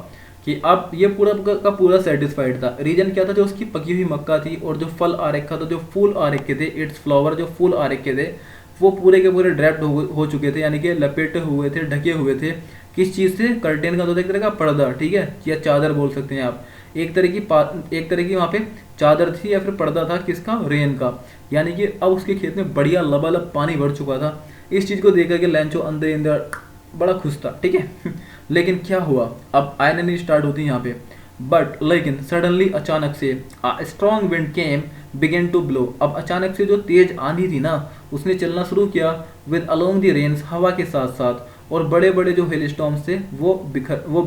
कि अब ये पूरा का पूरा सेटिस्फाइड था। रीजन क्या था, जो उसकी पकी हुई मक्का थी और जो फल आ रखा था, जो फूल आ रखे थे, इट्स फ्लावर, जो फूल आ रखे थे, वो पूरे के पूरे ड्रैप्ड हो चुके थे, यानी कि लपेटे हुए थे, ढके हुए थे। किस चीज़ से? कर्टेन का, तो एक तरह का पर्दा, ठीक है, या चादर बोल सकते हैं आप। एक तरह की वहाँ पे चादर थी या फिर पर्दा था, किसका? रेन का। यानी कि अब उसके खेत में बढ़िया लबालब पानी भर चुका था। इस चीज़ को देख करके लैंचो अंदर अंदर बड़ा खुश था, ठीक है। लेकिन क्या हुआ, अब आयरनी स्टार्ट होती है यहाँ पे। बट लेकिन सडनली, अचानक से, strong wind came began to blow. अब अचानक से जो तेज आंधी थी ना, उसने चलना शुरू किया विद अलोंग द रेन्स, हवा के साथ साथ, और बड़े बड़े जो हेल स्टॉर्म्स थे वो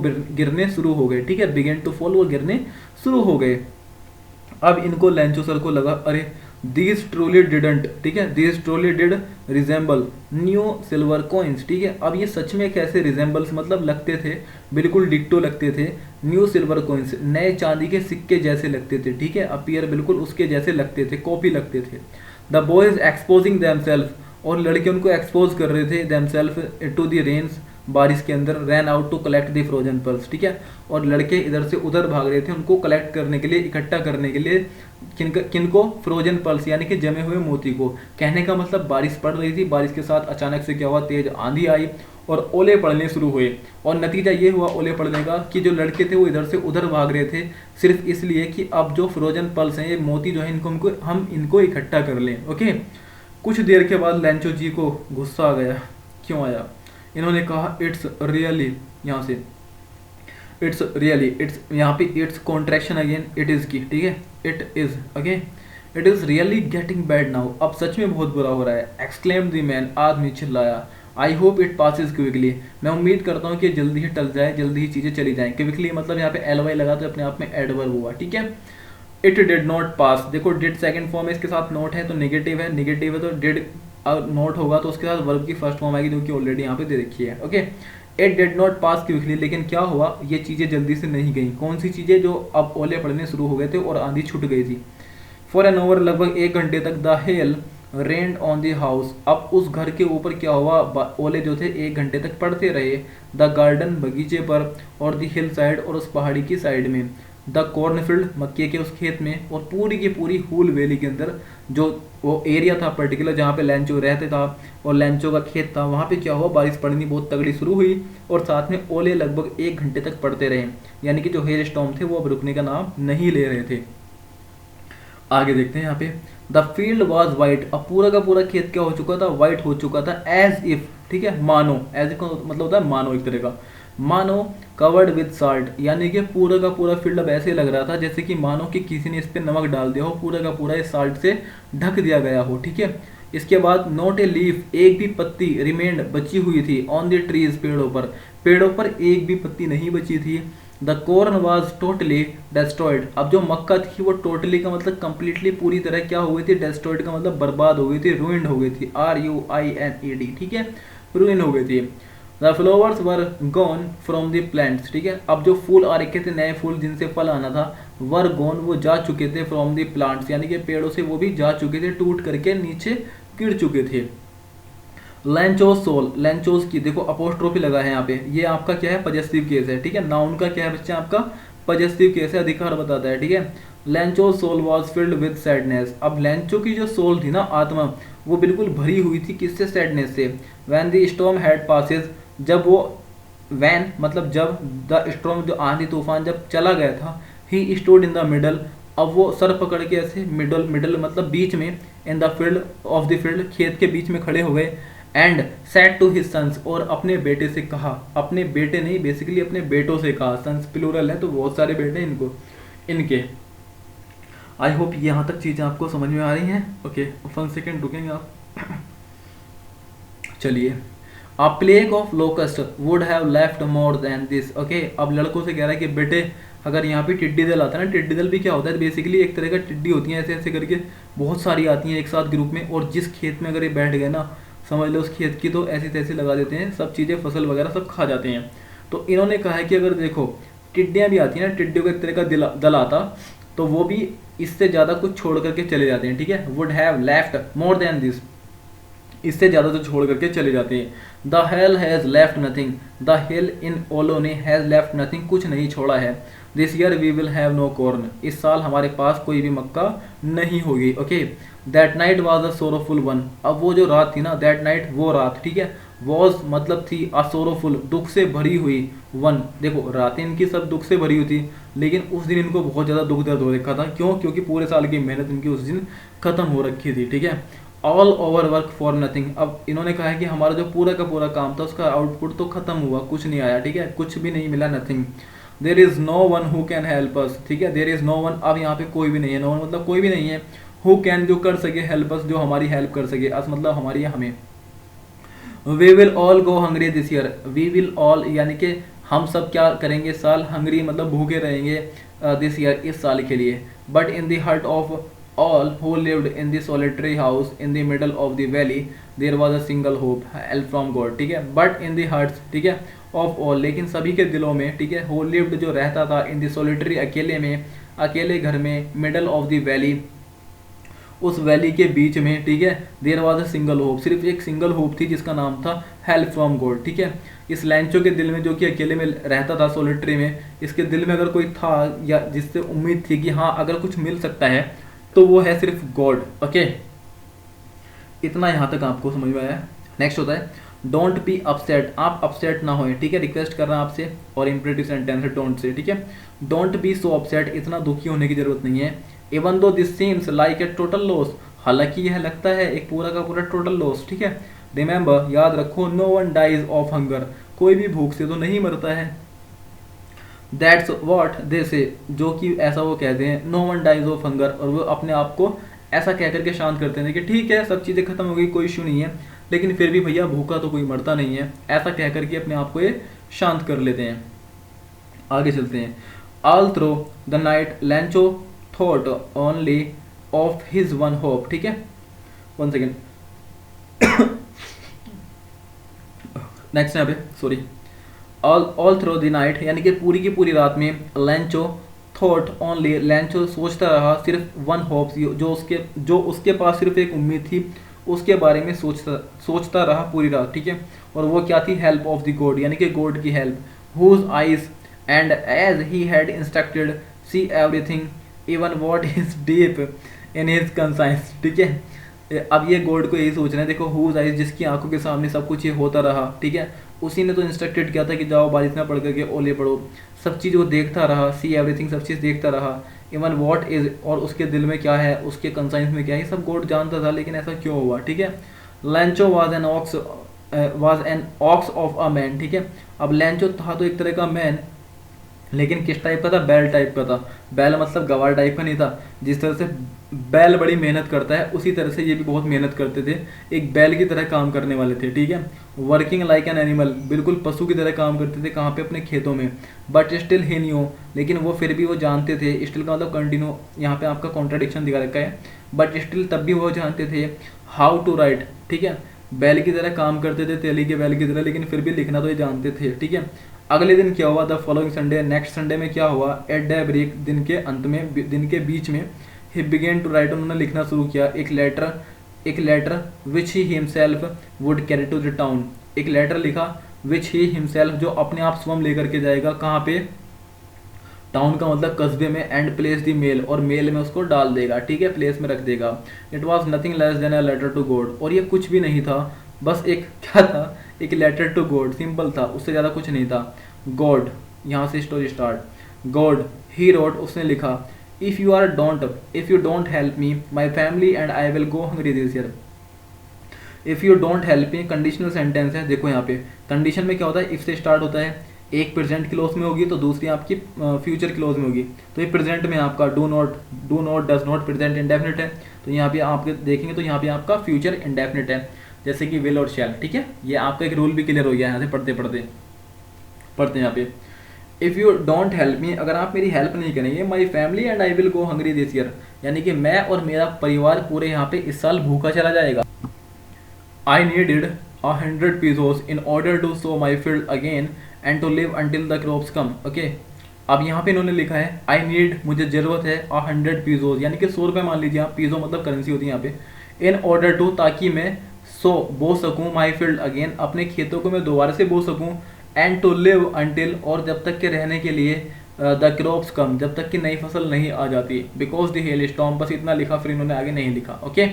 गिरने शुरू हो गए, ठीक है। बिगेन टू फॉल, वो गिरने शुरू हो गए। अब इनको लैंचो सर को लगा, अरे दीज ट्रूली डिडंट, ठीक है, these truly did resemble new silver coins, ठीक है। अब ये सच में कैसे रिजेंबल्स, मतलब लगते थे, बिल्कुल डिक्टो लगते थे, न्यू सिल्वर कॉइन्स, नए चांदी के सिक्के जैसे लगते थे, ठीक है। अपीयर बिल्कुल उसके जैसे लगते थे, कॉपी लगते थे। द बॉयज एक्सपोजिंग देमसेल्फ, और लड़के उनको एक्सपोज कर रहे थे, देमसेल्फ टू द रेन्स, बारिश के अंदर, ran out to collect the frozen pearls, ठीक है। और लड़के इधर से उधर भाग रहे थे उनको कलेक्ट करने के लिए, इकट्ठा करने के लिए। किनको? फ्रोजन पर्ल्स, यानी कि जमे हुए मोती को। कहने का मतलब बारिश पड़ रही थी, बारिश के साथ अचानक से क्या हुआ, तेज आंधी आई और ओले पड़ने शुरू हुए। और नतीजा ये हुआ ओले पड़ने का कि जो लड़के थे वो इधर से उधर भाग रहे थे, सिर्फ इसलिए कि अब जो फ्रोजन पर्ल्स हैं, ये मोती जो है, हम इनको इकट्ठा कर लें, ओके। कुछ देर के बाद लैंचो जी को गुस्सा आ गया। क्यों आया? इन्होंने कहा इट्स रियली, यहाँ से इट्स रियली, इट्स, यहाँ पे it's contraction again, it is की, ठीक है, it is, okay, it is really getting bad now, अब सच में बहुत बुरा हो रहा है। एक्सक्लेम द मैन, आदमी चिल्लाया। I hope it passes quickly, मैं उम्मीद करता हूँ कि जल्दी ही टल जाए, जल्दी ही चीज़ें चली जाएं। क्विकली मतलब यहाँ पे एल वाई लगा तो अपने आप में एडवर्ब हुआ, ठीक है। इट डिड नॉट पास, देखो डिड सेकंड फॉर्म है, इसके साथ नोट है तो नेगेटिव है, नेगेटिव है तो डिड नोट होगा तो उसके साथ वर्ब की फर्स्ट फॉर्म आएगी, जो कि ऑलरेडी यहाँ पे दे रखी है, okay. It did not pass quickly, लेकिन क्या हुआ, ये चीज़ें जल्दी से नहीं गई। कौन सी चीज़ें? जो अब ओले पड़ने शुरू हो गए थे और आंधी छूट गई थी। फॉर एन ओवर, लगभग 1 घंटे तक, the hell rained on the house, अब उस घर के ऊपर क्या हुआ, ओले जो थे 1 घंटे तक पड़ते रहे। द गार्डन, बगीचे पर, और द हिल साइड, और उस पहाड़ी की साइड में। द कॉर्नफील्ड, मक्के के उस खेत में, और पूरी की पूरी हूल वैली के अंदर, जो वो एरिया था पर्टिकुलर जहाँ पे लैंचो रहते था और लैंचो का खेत था, वहाँ पे क्या हुआ, बारिश पड़नी बहुत तगड़ी शुरू हुई, और साथ में ओले लगभग 1 घंटे तक पड़ते रहे। यानी कि जो हेल स्टॉर्म थे वो अब रुकने का नाम नहीं ले रहे थे। आगे देखते हैं यहाँ पे। द फील्ड वॉज वाइट, अब पूरा का पूरा खेत क्या हो चुका था, वाइट हो चुका था। एज इफ, ठीक है, मानो, एज इफ मतलब होता है मानो, एक तरह का, मानो कवर्ड विद साल्ट, यानी कि पूरा का पूरा फील्ड अब ऐसे लग रहा था जैसे कि मानो कि किसी ने इस पर नमक डाल दिया हो, पूरा का पूरा इस साल्ट से ढक दिया गया हो, ठीक है। इसके बाद नॉट ए लीफ, एक भी पत्ती, रिमेंड, बची हुई थी, ऑन द ट्रीज, पेड़ों पर एक भी पत्ती नहीं बची थी। The corn was totally destroyed, अब जो मक्का थी वो टोटली का मतलब कंप्लीटली पूरी तरह क्या हो गई थी, डेस्ट्रॉयड का मतलब बर्बाद हो गई थी, रूइंड हो गई थी, RUINED, ठीक है, रूइन हो गई थी। The flowers were gone from the plants, ठीक है, अब जो फूल आ रखे थे, नए फूल जिनसे फल आना था, वर गॉन, वो जा चुके थे, फ्रॉम द प्लांट्स, यानी कि पेड़ों से वो भी जा चुके थे, टूट करके नीचे गिर चुके थे। लैंचोस सोल, लैंचोस की देखो अपोस्ट्रोफी लगा है यहाँ पे, ये आपका क्या है, पजेसिव केस है, ठीक है। नाउन का क्या है बच्चा, आपका पजेसिव केस है, अधिकार बताता है, ठीक है। Lencho's soul was filled with sadness, अब लैंचो की जो सोल थी ना, आत्मा, वो बिल्कुल भरी हुई थी, किससे, सैडनेस से। When the storm had passes, जब वो, वैन मतलब जब, द स्टॉर्म जो आंधी तूफान जब चला गया था, he stood in the middle, अब वो सर पकड़ के ऐसे मिडल मिडल मतलब बीच में, in the field of the field, खेत के बीच में खड़े हो गए। And said to his sons, और अपने बेटे से कहा, अपने बेटे नहीं बेसिकली अपने बेटों से कहा, सन्स प्लूरल है तो बहुत सारे बेटे इनको इनके। आई होप यहाँ तक चीज़ें आपको समझ में आ रही हैं। ओके 1 सेकेंड रुकेंगे आप। चलिए, अ plague of locust would have left more than this. Okay, अब लड़कों से कह रहा है कि बेटे अगर यहाँ पे टिड्डी दल आता है ना, टिड्डी दल भी क्या होता है, बेसिकली एक तरह का टिड्डी होती है, ऐसे ऐसे करके बहुत सारी आती हैं एक साथ ग्रुप में, और जिस खेत में अगर ये बैठ गए ना, समझ लो उस खेत की तो ऐसी तैसी लगा देते हैं, सब चीज़ें फसल वगैरह सब खा जाते हैं। तो इन्होंने कहा है कि अगर देखो टिड्डियाँ भी आती हैं ना, टिड्डियों का एक तरह का दल आता, तो वो भी इससे ज़्यादा कुछ छोड़ करके चले जाते हैं। ठीक है, would have left more than this, इससे ज़्यादा तो छोड़ करके चले जाते हैं। The hail has left nothing, the hail इन ओलो ने हैज़ लेफ्ट नथिंग, कुछ नहीं छोड़ा है। This year we will have no corn, इस साल हमारे पास कोई भी मक्का नहीं होगी। Okay, that night was a sorrowful one, अब वो जो रात थी ना, दैट नाइट वो रात, ठीक है, वॉज मतलब थी, अ सोरोफुल दुख से भरी हुई, वन, देखो रातें इनकी सब दुख से भरी हुई थी, लेकिन उस दिन इनको बहुत ज़्यादा दुख दर्द हो रखा था। क्यों? क्योंकि पूरे साल की मेहनत इनकी उस दिन खत्म हो रखी थी। ठीक है, all over work for nothing, अब इन्होंने कहा है कि हमारा जो पूरा का पूरा काम था उसका आउटपुट तो खत्म हुआ, कुछ नहीं आया। ठीक है, कुछ भी नहीं मिला, nothing. There is no one who can help us, ठीक है, देर इज नो वन, अब यहाँ पे कोई भी नहीं है, नो वन मतलब कोई भी नहीं है, हु कैन जो कर सके, हेल्प अस जो हमारी हेल्प कर सके, अस मतलब हमारी या हमें। We will all go hungry this year, we will all यानी कि हम सब क्या करेंगे साल, हंग्री मतलब भूखे रहेंगे, दिस ईयर इस साल के लिए। But in the heart of all who lived in the solitary house in the middle of the valley there was a single hope, help from God। ठीक है, but in the hearts, ठीक है, of all, लेकिन सभी के दिलों में, ठीक है, who lived जो रहता था, in the solitary अकेले में, अकेले घर में, middle of the valley उस वैली के बीच में, ठीक है, there was a single hope, सिर्फ एक सिंगल होप थी जिसका नाम था हेल्प फ्रॉम गॉड। ठीक है, इस लैंचो के दिल में जो कि अकेले में रहता था सोलिटरी में, इसके दिल में अगर कोई था या जिससे उम्मीद थी कि हाँ अगर कुछ मिल सकता है तो वो है सिर्फ गॉड। ओके, इतना यहाँ तक आपको समझ में आया। नेक्स्ट होता है डोंट बी अपसेट, आप अपसेट ना होए। ठीक है, रिक्वेस्ट कर रहा हूँ आपसे, और इंपरेटिव सेंटेंस है डोंट से। ठीक है, डोंट बी सो अपसेट, इतना दुखी होने की जरूरत नहीं है। Even though this seems like a total loss, हालांकि यह लगता है एक पूरा का पूरा टोटल लॉस। ठीक है, रिमेंबर याद रखो, no one dies of hunger, कोई भी भूख से तो नहीं मरता है। दैट्स वॉट दे से, जो कि ऐसा वो कहते हैं, no one dies of hunger, और वो अपने आप को ऐसा कह करके शांत करते हैं कि ठीक है सब चीज़ें खत्म हो गई, कोई इशू नहीं है, लेकिन फिर भी भैया भूखा तो कोई मरता नहीं है, ऐसा कह करके अपने आप को ये शांत कर लेते हैं। आगे चलते हैं। All through the night लैंचो thought only of his one hope. ठीक है, 1 सेकेंड, नेक्स्ट यहाँ पे sorry, all through the night यानी कि पूरी की पूरी रात में, लैंचो थॉट ओनली, लैंचो सोचता रहा सिर्फ वन होप, जो उसके पास सिर्फ एक उम्मीद थी, उसके बारे में सोचता रहा पूरी रात। ठीक है, और वो क्या थी, हेल्प ऑफ द गॉड यानी कि गॉड की help, whose eyes and as he had instructed see everything even what is deep in his conscience. ठीक है, अब ये गॉड को यही सोचना है, देखो हुज आइज जिसकी आंखों के सामने सब कुछ ये होता रहा, ठीक है, उसी ने तो इंस्ट्रक्टेड किया था कि जाओ बारिश में पढ़ करके ओले पढ़ो, सब चीज़ वो देखता रहा, सी एवरीथिंग सब चीज़ देखता रहा, इवन व्हाट इज, और उसके दिल में क्या है, उसके कंसाइंस में क्या है, ये सब गॉड जानता था, लेकिन ऐसा क्यों हुआ। ठीक है, लैंचो was an ox of a man. ठीक है, अब लैंचो था तो एक तरह का मैन, लेकिन किस टाइप का था, बैल टाइप का था। बैल मतलब गवार टाइप का नहीं था, जिस तरह से बैल बड़ी मेहनत करता है उसी तरह से ये भी बहुत मेहनत करते थे, एक बैल की तरह काम करने वाले थे। ठीक है, वर्किंग लाइक एन एनिमल, बिल्कुल पशु की तरह काम करते थे, कहाँ पे, अपने खेतों में। बट स्टिल ही न्यू, लेकिन वो फिर भी वो जानते थे, स्टिल का मतलब कंटिन्यू, यहाँ पे आपका कॉन्ट्राडिक्शन दिखा रखा है, बट स्टिल तब भी वो जानते थे हाउ टू राइट। ठीक है, बैल की तरह काम करते थे, तेली के बैल की तरह, लेकिन फिर भी लिखना तो ये जानते थे। ठीक है, अगले दिन क्या हुआ, the following Sunday, next Sunday में क्या हुआ, एट द ब्रेक, दिन के अंत में, दिन के बीच में, ही बिगेन टू राइट, उन्होंने लिखना शुरू किया, एक letter which he himself would carry to the town, एक लेटर लिखा विच ही हिमसेल्फ जो अपने आप स्वयं लेकर के जाएगा, कहाँ पे, टाउन का मतलब कस्बे में, एंड प्लेस दी मेल, और मेल में उसको डाल देगा। ठीक है, प्लेस में रख देगा। It was nothing less than a letter to God, और ये कुछ भी नहीं था, बस एक क्या था, एक लेटर टू गॉड, सिंपल था, उससे ज़्यादा कुछ नहीं था। गॉड, यहाँ से story start, God he wrote, उसने लिखा, if you don't help me my family and I will go hungry this year. If you don't help me conditional sentence है। देखो यहाँ पे कंडीशन में क्या होता है, इफ से स्टार्ट होता है, एक प्रेजेंट क्लोज में होगी तो दूसरी आपकी फ्यूचर क्लोज में होगी। तो ये प्रेजेंट में आपका do not does not present indefinite है, तो यहाँ पे आप देखेंगे तो यहाँ पे आपका फ्यूचर इंडेफिनिट है, जैसे कि विल और शैल। ठीक है, ये आपका एक रूल भी क्लियर हो गया यहाँ से पढ़ते हैं यहाँ पे। If you don't help me, अगर आप मेरी हेल्प नहीं करेंगे, my family and I will go hungry this year, यानी कि मैं और मेरा परिवार पूरे यहाँ पे इस साल भूखा चला जाएगा। I needed 100 pesos in order to sow my field again and to live until the crops come. Okay, अब यहाँ पे इन्होंने लिखा है I need, मुझे ज़रूरत है 100 pesos, यानी कि 100 रुपये मान लीजिए आप, पीजो मतलब करेंसी होती है यहाँ पे, in order to, ताकि मैं बो सकूँ, my field again, अपने खेतों को मैं दोबारा से बो सकूँ, and to live until, और जब तक के रहने के लिए, द क्रॉप्स कम, जब तक कि नई फसल नहीं आ जाती, बिकॉज द हेल स्टॉर्म, बस इतना लिखा, फिर इन्होंने आगे नहीं लिखा। ओके,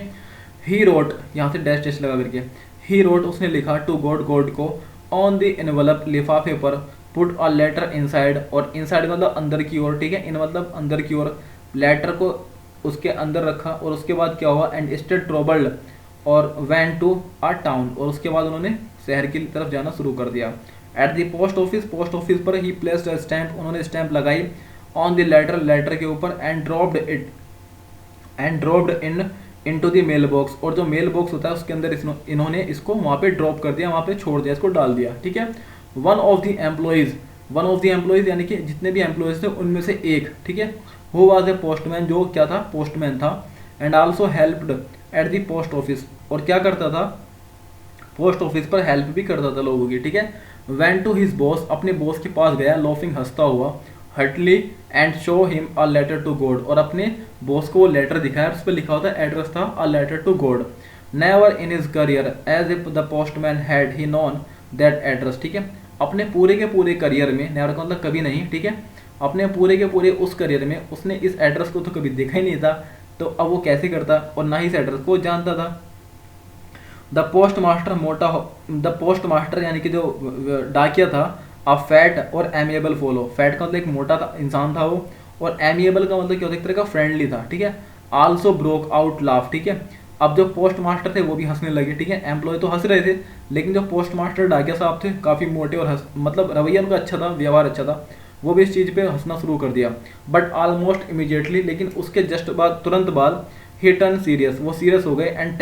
ही रोट, यहाँ से डैश डैश लगा करके, ही रोट, उसने लिखा, टू गॉड, गॉड को, ऑन द एनवलप, लिफाफे पर, पुट अ लेटर इनसाइड, और इनसाइड मतलब अंदर की ओर, ठीक है, इन मतलब अंदर की ओर, लेटर को उसके अंदर रखा, और उसके बाद क्या हुआ, एंड स्टेड ट्रोबल्ड, और वैन टू अ टाउन, और उसके बाद उन्होंने शहर की तरफ जाना शुरू कर दिया। एट द पोस्ट ऑफिस पर ही प्लेस्ड अ स्टैम्प, उन्होंने स्टैम्प लगाई, ऑन द लेटर, लेटर के ऊपर, and dropped into the mail box, और जो मेल बॉक्स होता है उसके अंदर इन्होंने इसको वहाँ पे ड्रॉप कर दिया, वहाँ पे छोड़ दिया, इसको डाल दिया। ठीक है, वन ऑफ द एम्प्लॉयज़ यानी कि जितने भी एम्प्लॉयज़ थे उनमें से एक, ठीक है, हु वाज ए पोस्टमैन, जो क्या था, पोस्टमैन था, and also helped at the post office, और क्या करता था, पोस्ट ऑफिस पर हेल्प भी करता था लोगों की। ठीक है, वेंट टू हिज बॉस, अपने बॉस के पास गया, लॉफिंग, हंसता हुआ, heartily, and show him a letter to God, और अपने बॉस को वो लेटर दिखाया, उस पर लिखा होता है, एड्रेस था a letter to God. Never in his career as if the postman had he known that address. ठीक है, अपने पूरे के पूरे करियर में, नेवर का मतलब कभी नहीं, ठीक है, अपने पूरे के पूरे उस करियर में उसने इस एड्रेस को तो कभी देखा ही नहीं था, तो अब वो कैसे करता, और ना ही इस एड्रेस को जानता था। द पोस्ट मास्टर यानी कि जो डाकिया था, अ फैट और एमिएबल फॉलो, फैट का मतलब एक मोटा था, इंसान था वो, और एमिएबल का मतलब क्या होता है, एक तरह का फ्रेंडली था। ठीक है, आल्सो ब्रोक आउट लाफ। ठीक है, अब जो पोस्ट मास्टर थे वो भी हंसने लगे। ठीक है, एम्प्लॉय तो हंस रहे थे, लेकिन जो पोस्ट मास्टर डाकिया साहब थे काफ़ी मोटे और मतलब रवैया उनका अच्छा था, व्यवहार अच्छा था, वो भी इस चीज़ पे हंसना शुरू कर दिया। बट ऑलमोस्ट इमीडिएटली, लेकिन उसके जस्ट बाद, तुरंत बाद, ही टर्न सीरियस, वो सीरियस हो गए, and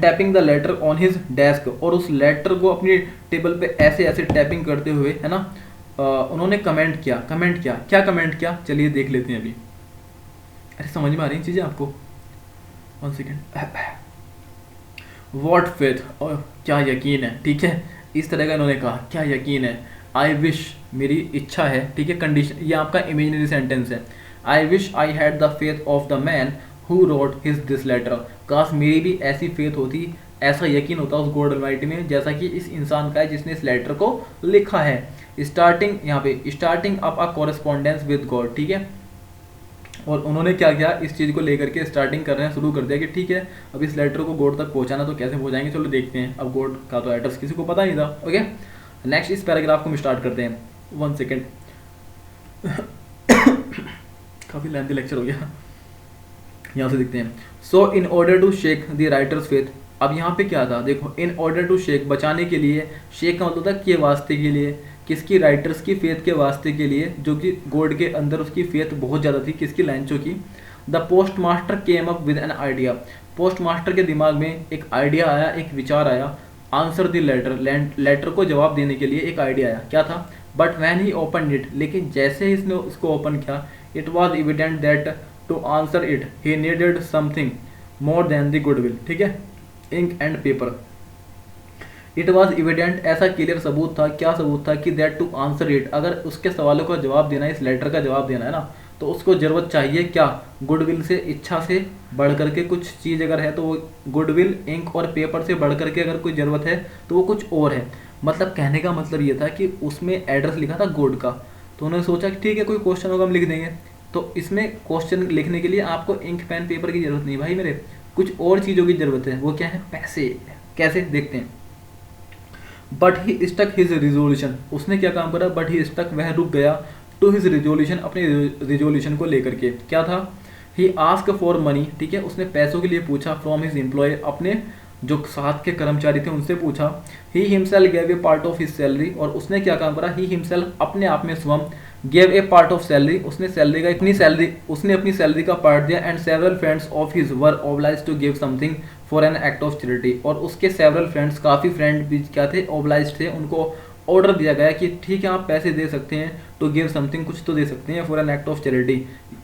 tapping the later on his desk, और उस लेटर को अपनी टेबल पे ऐसे ऐसे टैपिंग करते हुए, है ना, उन्होंने कमेंट किया, क्या कमेंट किया, चलिए देख लेते हैं अभी। अरे समझ में आ रही चीज़ें आपको, 1 सेकेंड। वॉट फेथ, और क्या यकीन है, ठीक है, इस तरह का इन्होंने कहा, क्या यकीन है। आई विश, मेरी इच्छा है, ठीक है, कंडीशन, ये आपका इमेजिनरी सेंटेंस है। I wish I had the faith of the man who wrote his this letter, काश मेरी भी ऐसी फेथ होती, ऐसा यकीन होता उस गॉड अलमाइटी में, जैसा कि इस इंसान का है जिसने इस लेटर को लिखा है। स्टार्टिंग, यहाँ पे starting up a correspondence with God, ठीक है, और उन्होंने क्या किया, इस चीज़ को लेकर के स्टार्टिंग करना शुरू कर दिया कि ठीक है, अब इस लेटर को गॉड तक पहुँचाना तो कैसे पहुँचाएंगे, चलो देखते हैं। अब गॉड का तो एड्रेस किसी को पता नहीं था। ओके, नेक्स्ट इस पैराग्राफ को हम स्टार्ट करते हैं। 1 सेकेंड, काफ़ी लेंथी लेक्चर हो गया, यहाँ से देखते हैं। So in order to shake the writer's faith, अब यहाँ पे क्या था, देखो, इन ऑर्डर टू शेक, बचाने के लिए, शेक का मतलब था के वास्ते के लिए, किसकी, राइटर्स की फेथ के वास्ते के लिए, जो कि गॉड के अंदर उसकी फेथ बहुत ज़्यादा थी, किसकी, लाइंचो की। The post master came up with an idea, post master के दिमाग में एक आइडिया आया, एक विचार आया। आंसर द लेटर, लेटर को जवाब देने के लिए एक आइडिया आया, क्या था। But when he open it, लेकिन जैसे ही इसने उसको ओपन किया, it was evident that to answer it he needed something more than the goodwill, ठीक है, ink and paper. It was evident, ऐसा क्लियर सबूत था, क्या सबूत था, कि दैट टू आंसर इट, अगर उसके सवालों का जवाब देना है, इस लेटर का जवाब देना है ना, तो उसको ज़रूरत चाहिए क्या, गुडविल से, इच्छा से बढ़ करके कुछ चीज़ अगर है तो वो गुडविल, इंक और पेपर से बढ़ करके अगर कोई ज़रूरत है तो वो कुछ और है। मतलब कहने का मतलब ये था कि उसमें एड्रेस लिखा था गॉड का, तो उन्होंने सोचा कि ठीक है, कोई क्वेश्चन होगा हम लिख देंगे। तो इसमें क्वेश्चन लिखने के लिए आपको इंक पेन पेपर की ज़रूरत नहीं भाई मेरे, कुछ और चीज़ों की ज़रूरत है। वो क्या है, पैसे। कैसे, देखते हैं। But he stuck his resolution, उसने क्या काम करा, बट ही स्टक, वह रुक गया, टू हिज रिजोल्यूशन, अपने रिजोल्यूशन को लेकर के। क्या था? ही आस्क फॉर मनी, ठीक है, उसने पैसों के लिए पूछा, फ्रॉम हिज एम्प्लॉय, अपने जो साथ के कर्मचारी थे उनसे पूछा। He himself gave a part of his salary, और उसने क्या काम करा? ही हिमसेल्फ, अपने आप में स्वयं, gave a part of salary, उसने सैलरी का अपनी सैलरी का पार्ट दिया। And several friends of his were obliged to give something for an act of charity, और उसके सेवरल फ्रेंड्स, काफ़ी फ्रेंड भी क्या थे? ऑब्लाइज्ड थे, उनको ऑर्डर दिया गया कि ठीक है आप पैसे दे सकते हैं, टू गिव समथिंग, कुछ तो दे सकते हैं, for an act of charity,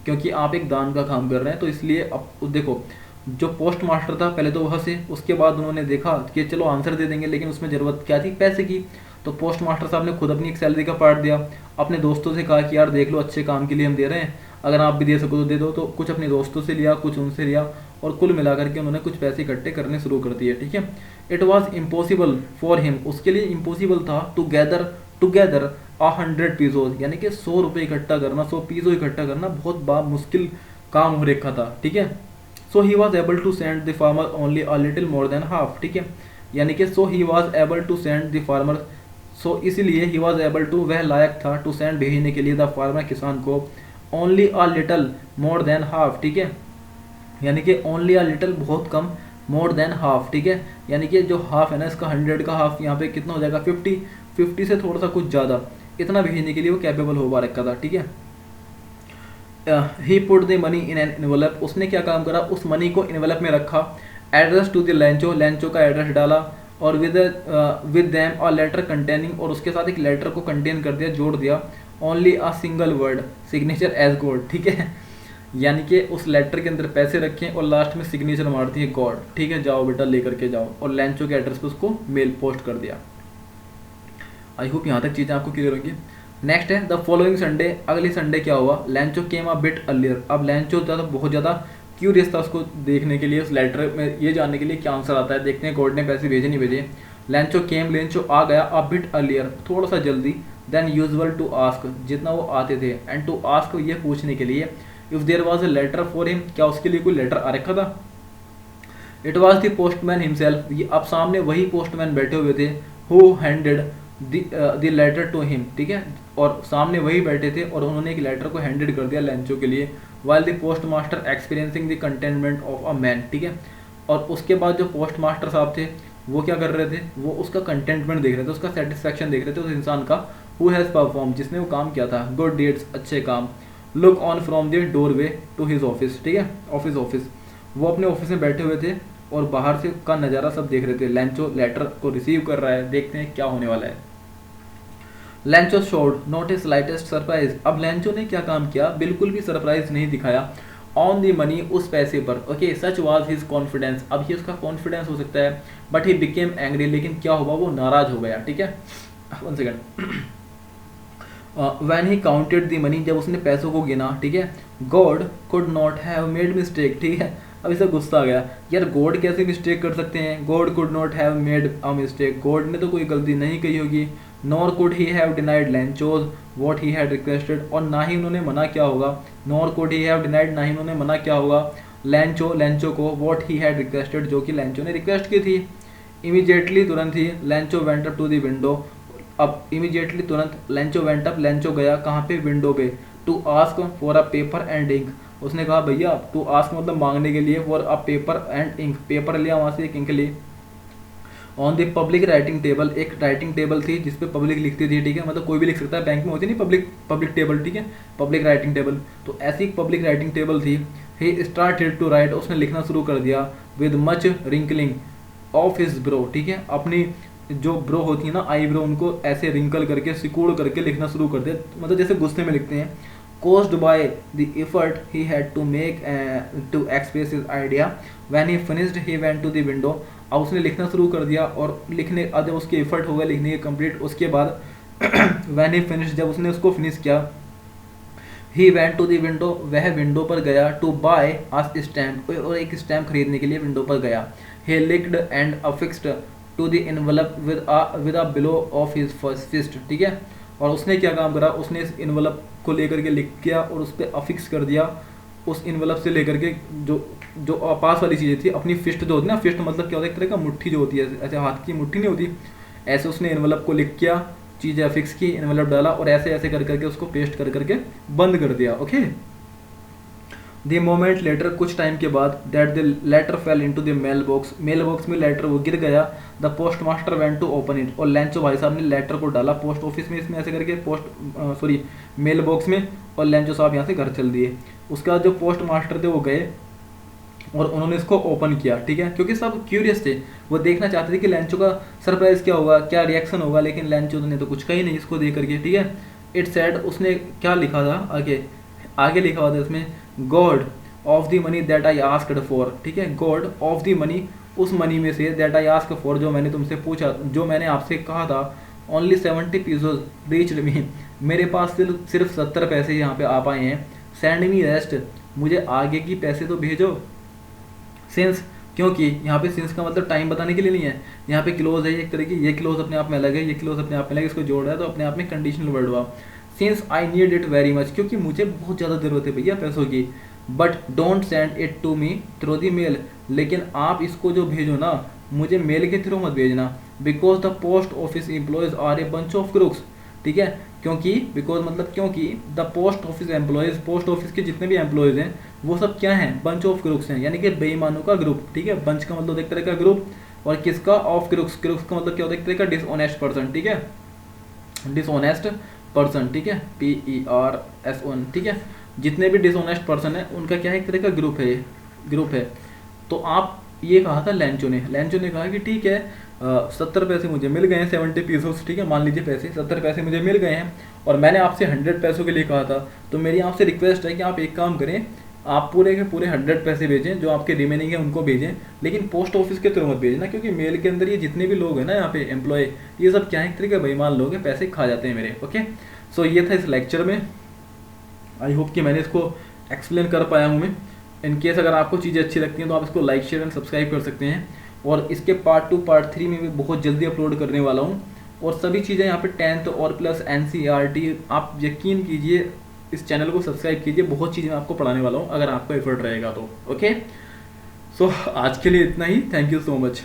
क्योंकि आप एक दान का काम कर रहे हैं। तो इसलिए अब देखो, जो पोस्ट मास्टर था पहले तो वह से, उसके बाद उन्होंने देखा कि चलो आंसर दे देंगे, लेकिन उसमें ज़रूरत क्या थी? पैसे की। तो पोस्ट मास्टर साहब ने खुद अपनी एक सैलरी का पार्ट दिया, अपने दोस्तों से कहा कि यार देख लो, अच्छे काम के लिए हम दे रहे हैं, अगर आप भी दे सको तो दे दो। तो कुछ अपने दोस्तों से लिया, कुछ उनसे लिया, और कुल मिलाकर के उन्होंने कुछ पैसे इकट्ठे करने शुरू कर दिए। ठीक है। It was impossible for him, उसके लिए इम्पॉसिबल था, टू गैदर 100 पीसोज, यानी कि 100 रुपये इकट्ठा करना, 100 पीसो इकट्ठा करना बहुत मुश्किल काम हो रखा था। ठीक है। So he was able to send the farmer only a little more than half. ठीक है, यानी कि so he was able to send the farmer, so इसलिए ही वॉज एबल टू, वह लायक था, टू सेंड, भेजने के लिए, द फार्मर, किसान को, only a little more than half. ठीक है, यानी कि ओनली अ लिटल, बहुत कम, मोर देन हाफ। ठीक है, यानी कि जो हाफ है ना इसका, 100 का हाफ यहाँ पे कितना हो जाएगा? 50 से थोड़ा सा कुछ ज़्यादा, इतना भेजने के लिए वो कैपेबल हो पा रखा था। ठीक है। He put the money in an envelope, उसने क्या काम करा? उस मनी को एनवलप में रखा। Address to the Lencho, Lencho का एड्रेस डाला, और with them a letter containing, और उसके साथ एक लेटर को कंटेन कर दिया, जोड़ दिया, only a single word, signature as God. ठीक है, यानी कि उस लेटर के अंदर पैसे रखें और लास्ट में सिग्नेचर मार दिए गॉड। ठीक है, जाओ बेटा लेकर के जाओ, और लैंचो के एड्रेस पे उसको मेल पोस्ट कर दिया। आई होप यहाँ तक चीज़ें आपको क्लियर होंगी। नेक्स्ट है द फॉलोइंग संडे, अगली संडे क्या हुआ? लैंचो केम अ बिट अर्लियर, अब लैंचो बहुत ज़्यादा क्यूरियस था उसको देखने के लिए, उस लेटर में ये जानने के लिए क्या आंसर आता है, देखते हैं गॉड ने पैसे भेजे नहीं भेजे। लैंचो आ गया अ बिट अर्लियर, थोड़ा सा जल्दी, देन यूजुअल, टू आस्क, जितना वो आते थे, एंड टू आस्क, ये पूछने के लिए, if there was a letter for him, क्या उसके लिए कोई लेटर आ रखा था? It was the postman himself, ये अब सामने वही पोस्टमैन बैठे हुए थे, who handed the letter to him. ठीक है, और सामने वही बैठे थे और उन्होंने एक लेटर को हैंडेड कर दिया लैंचो के लिए, while the post master experiencing the containment of a man. ठीक है, और उसके बाद जो पोस्ट मास्टर साहब थे वो क्या कर रहे थे? वो उसका कंटेंटमेंट देख रहे थे, उसका सेटिस्फैक्शन देख रहे थे उस इंसान का, हु हैज़ परफॉर्म, जिसने वो काम किया था, गुड डीड्स, अच्छे काम, look on from the doorway to his office. ठीक है, ऑफिस, वो अपने ऑफिस में बैठे हुए थे और बाहर से का नज़ारा सब देख रहे थे। लैंचो लेटर को रिसीव कर रहा है, देखते हैं क्या होने वाला है। लैंचो showed not a slightest surprise, अब लैंचो ने क्या काम किया? बिल्कुल भी सरप्राइज नहीं दिखाया, ऑन दी मनी, उस पैसे पर। Okay, such was his confidence, अब ये उसका कॉन्फिडेंस हो सकता है, बट ही बिकेम एंग्री, लेकिन क्या हुआ? वो नाराज हो गया। ठीक है, 1 second. When he counted the money, जब उसने पैसों को गिना, ठीक है, God could not have made mistake. ठीक है, अब इसे गुस्सा आ गया, यार गॉड कैसे मिस्टेक कर सकते हैं? God could not have made a mistake, God ने तो कोई गलती नहीं की होगी। Nor could he have denied Lencho's what he had requested, और ना ही उन्होंने मना क्या होगा, nor could he have denied, ना ही उन्होंने मना क्या होगा, लैंचो को, व्हाट ही हैड रिक्वेस्टेड, जो कि लैंचो ने रिक्वेस्ट की थी। इमीडिएटली, तुरंत ही, Lencho went up to the window, अब इमीडिएटली तुरंत लैंचो वेंट अप, लैंचो गया कहाँ पे? विंडो पे, to ask for a paper and ink, उसने कहा भैया, टू आस्क मतलब मांगने के लिए, for a paper and ink, paper लिया वहाँ से, एक इंक ली। On the public writing table, एक राइटिंग टेबल थी जिसपे पब्लिक लिखती थी। ठीक है, मतलब कोई भी लिख सकता है, बैंक में होती नहीं पब्लिक टेबल। ठीक है, पब्लिक राइटिंग टेबल, तो ऐसी एक पब्लिक राइटिंग टेबल थी। ही स्टार्टेड टू राइट, उसने लिखना शुरू कर दिया, with much wrinkling of his bro. ठीक है, अपनी जो ब्रो होती है ना, आई ब्रो, उनको ऐसे रिंकल करके, सिकुड़ करके लिखना शुरू कर दिया, मतलब जैसे गुस्से में लिखते हैं। caused by the effort he had to make to express his idea. When he finished, he went to the window. अब उसने लिखना शुरू कर दिया, और लिखने जब उसके एफर्ट हो गया लिखने के कंप्लीट, उसके बाद when he finished, जब उसने उसको फिनिश किया, he went to the window, वह विंडो पर गया, to buy a stamp, और एक स्टैम्प खरीदने के लिए विंडो पर गया। he licked and affixed to the envelope with a blow of his fist। ठीक है, और उसने क्या काम करा? उसने इस इन्वेलप को लेकर के लिख किया और उस पर अफिक्स कर दिया, उस इन्वेलप से लेकर के जो पास वाली चीज़ें थी, अपनी फिस्ट जो होती है ना, फिस्ट मतलब क्या होता है? एक तरह का मुट्ठी जो होती है, ऐसे हाथ की मुट्ठी नहीं होती, ऐसे उसने इन्वेलप को लिख किया चीज़ें फिक्स की, एनवेलप डाला और ऐसे ऐसे कर करके उसको पेस्ट कर करके बंद कर दिया। ओके, द मोमेंट लेटर, कुछ टाइम के बाद, that the letter fell into the mail box, mail box में लेटर वो गिर गया। The post master went to open it, और लेंचो भाई साहब ने लेटर को डाला पोस्ट ऑफिस में, इसमें ऐसे करके पोस्ट मेल बॉक्स में, और लेंचो साहब यहाँ से घर चल दिए। उसके बाद जो पोस्ट मास्टर थे वो गए और उन्होंने इसको ओपन किया, ठीक है, क्योंकि सब क्यूरियस थे, वो देखना चाहते थे कि लेंचो का सरप्राइज क्या होगा, क्या रिएक्शन होगा, लेकिन लेंचो ने तो कुछ कही नहीं इसको देख करके, ठीक है। इट सेड, उसने क्या लिखा था आगे, आगे लिखा हुआ था इसमें, God of the money that I asked for, ठीक है, गॉड ऑफ द मनी, उस मनी में से, दैट आई आस्क फॉर, जो मैंने तुमसे पूछा, जो मैंने आपसे कहा था, ओनली 70 पीसोज रीच्ड मी, मेरे पास सिर्फ 70 पैसे यहाँ पे आ पाए हैं। सेंड मी रेस्ट, मुझे आगे की पैसे तो भेजो। सिंस, क्योंकि यहाँ पे सिंस का मतलब टाइम बताने के लिए नहीं है, यहाँ पे क्लोज है एक तरह की, ये क्लोज अपने आप में अलग है, ये क्लोज अपने आप में अलग है, इसको जोड़ रहा है तो अपने आप में कंडीशनल वर्ड हुआ। Since I need it very much, क्योंकि मुझे बहुत ज़्यादा ज़रूरत है भैया पैसों की। But don't send it to me through the mail, लेकिन आप इसको जो भेजो ना, मुझे मेल के थ्रू मत भेजना। Because the post office employees are a bunch of crooks, ठीक है, क्योंकि बिकॉज मतलब क्योंकि the post office employees, post office के जितने भी एम्प्लॉयज़ हैं वो सब क्या हैं, बंच ऑफ क्रूक्स हैं, यानी कि बेईमानों का ग्रुप, ठीक है। बंच का मतलब एक तरह का ग्रुप, और किसका, ऑफ क्रूक्स, क्रूक्स का मतलब क्या होता है, एक तरह का डिसऑनेस्ट पर्सन, ठीक है, डिसऑनेस्ट पर्सन, ठीक है, PERSON, ठीक है, जितने भी डिसऑनेस्ट पर्सन है उनका क्या है, एक तरह का ग्रुप है। तो आप, ये कहा था लेंचो ने कहा कि ठीक है 70 पैसे मुझे मिल गए हैं, 70 पीसोस, ठीक है, मान लीजिए पैसे 70 पैसे मुझे मिल गए हैं, और मैंने आपसे 100 पैसों के लिए कहा था, तो मेरी आपसे रिक्वेस्ट है कि आप एक काम करें, आप पूरे के पूरे 100 पैसे भेजें, जो आपके रिमेनिंग है उनको भेजें, लेकिन पोस्ट ऑफिस के थ्रू मत भेजना, क्योंकि मेल के अंदर ये जितने भी लोग हैं ना यहाँ पे एम्प्लॉय, ये सब क्या है, एक तरह के बेईमान लोग हैं, पैसे खा जाते हैं मेरे। ओके, सो ये था इस लेक्चर में। आई होप कि मैंने इसको एक्सप्लेन कर पाया हूँ मैं। इन केस अगर आपको चीज़ें अच्छी लगती हैं तो आप इसको लाइक शेयर एंड सब्सक्राइब कर सकते हैं, और इसके पार्ट 2 पार्ट 3 में भी बहुत जल्दी अपलोड करने वाला हूँ, और सभी चीज़ें यहाँ पे 10th और प्लस NCERT, आप यकीन कीजिए इस चैनल को सब्सक्राइब कीजिए, बहुत चीज़ें मैं आपको पढ़ाने वाला हूँ अगर आपका एफर्ट रहेगा तो। ओके, सो आज के लिए इतना ही, थैंक यू सो मच।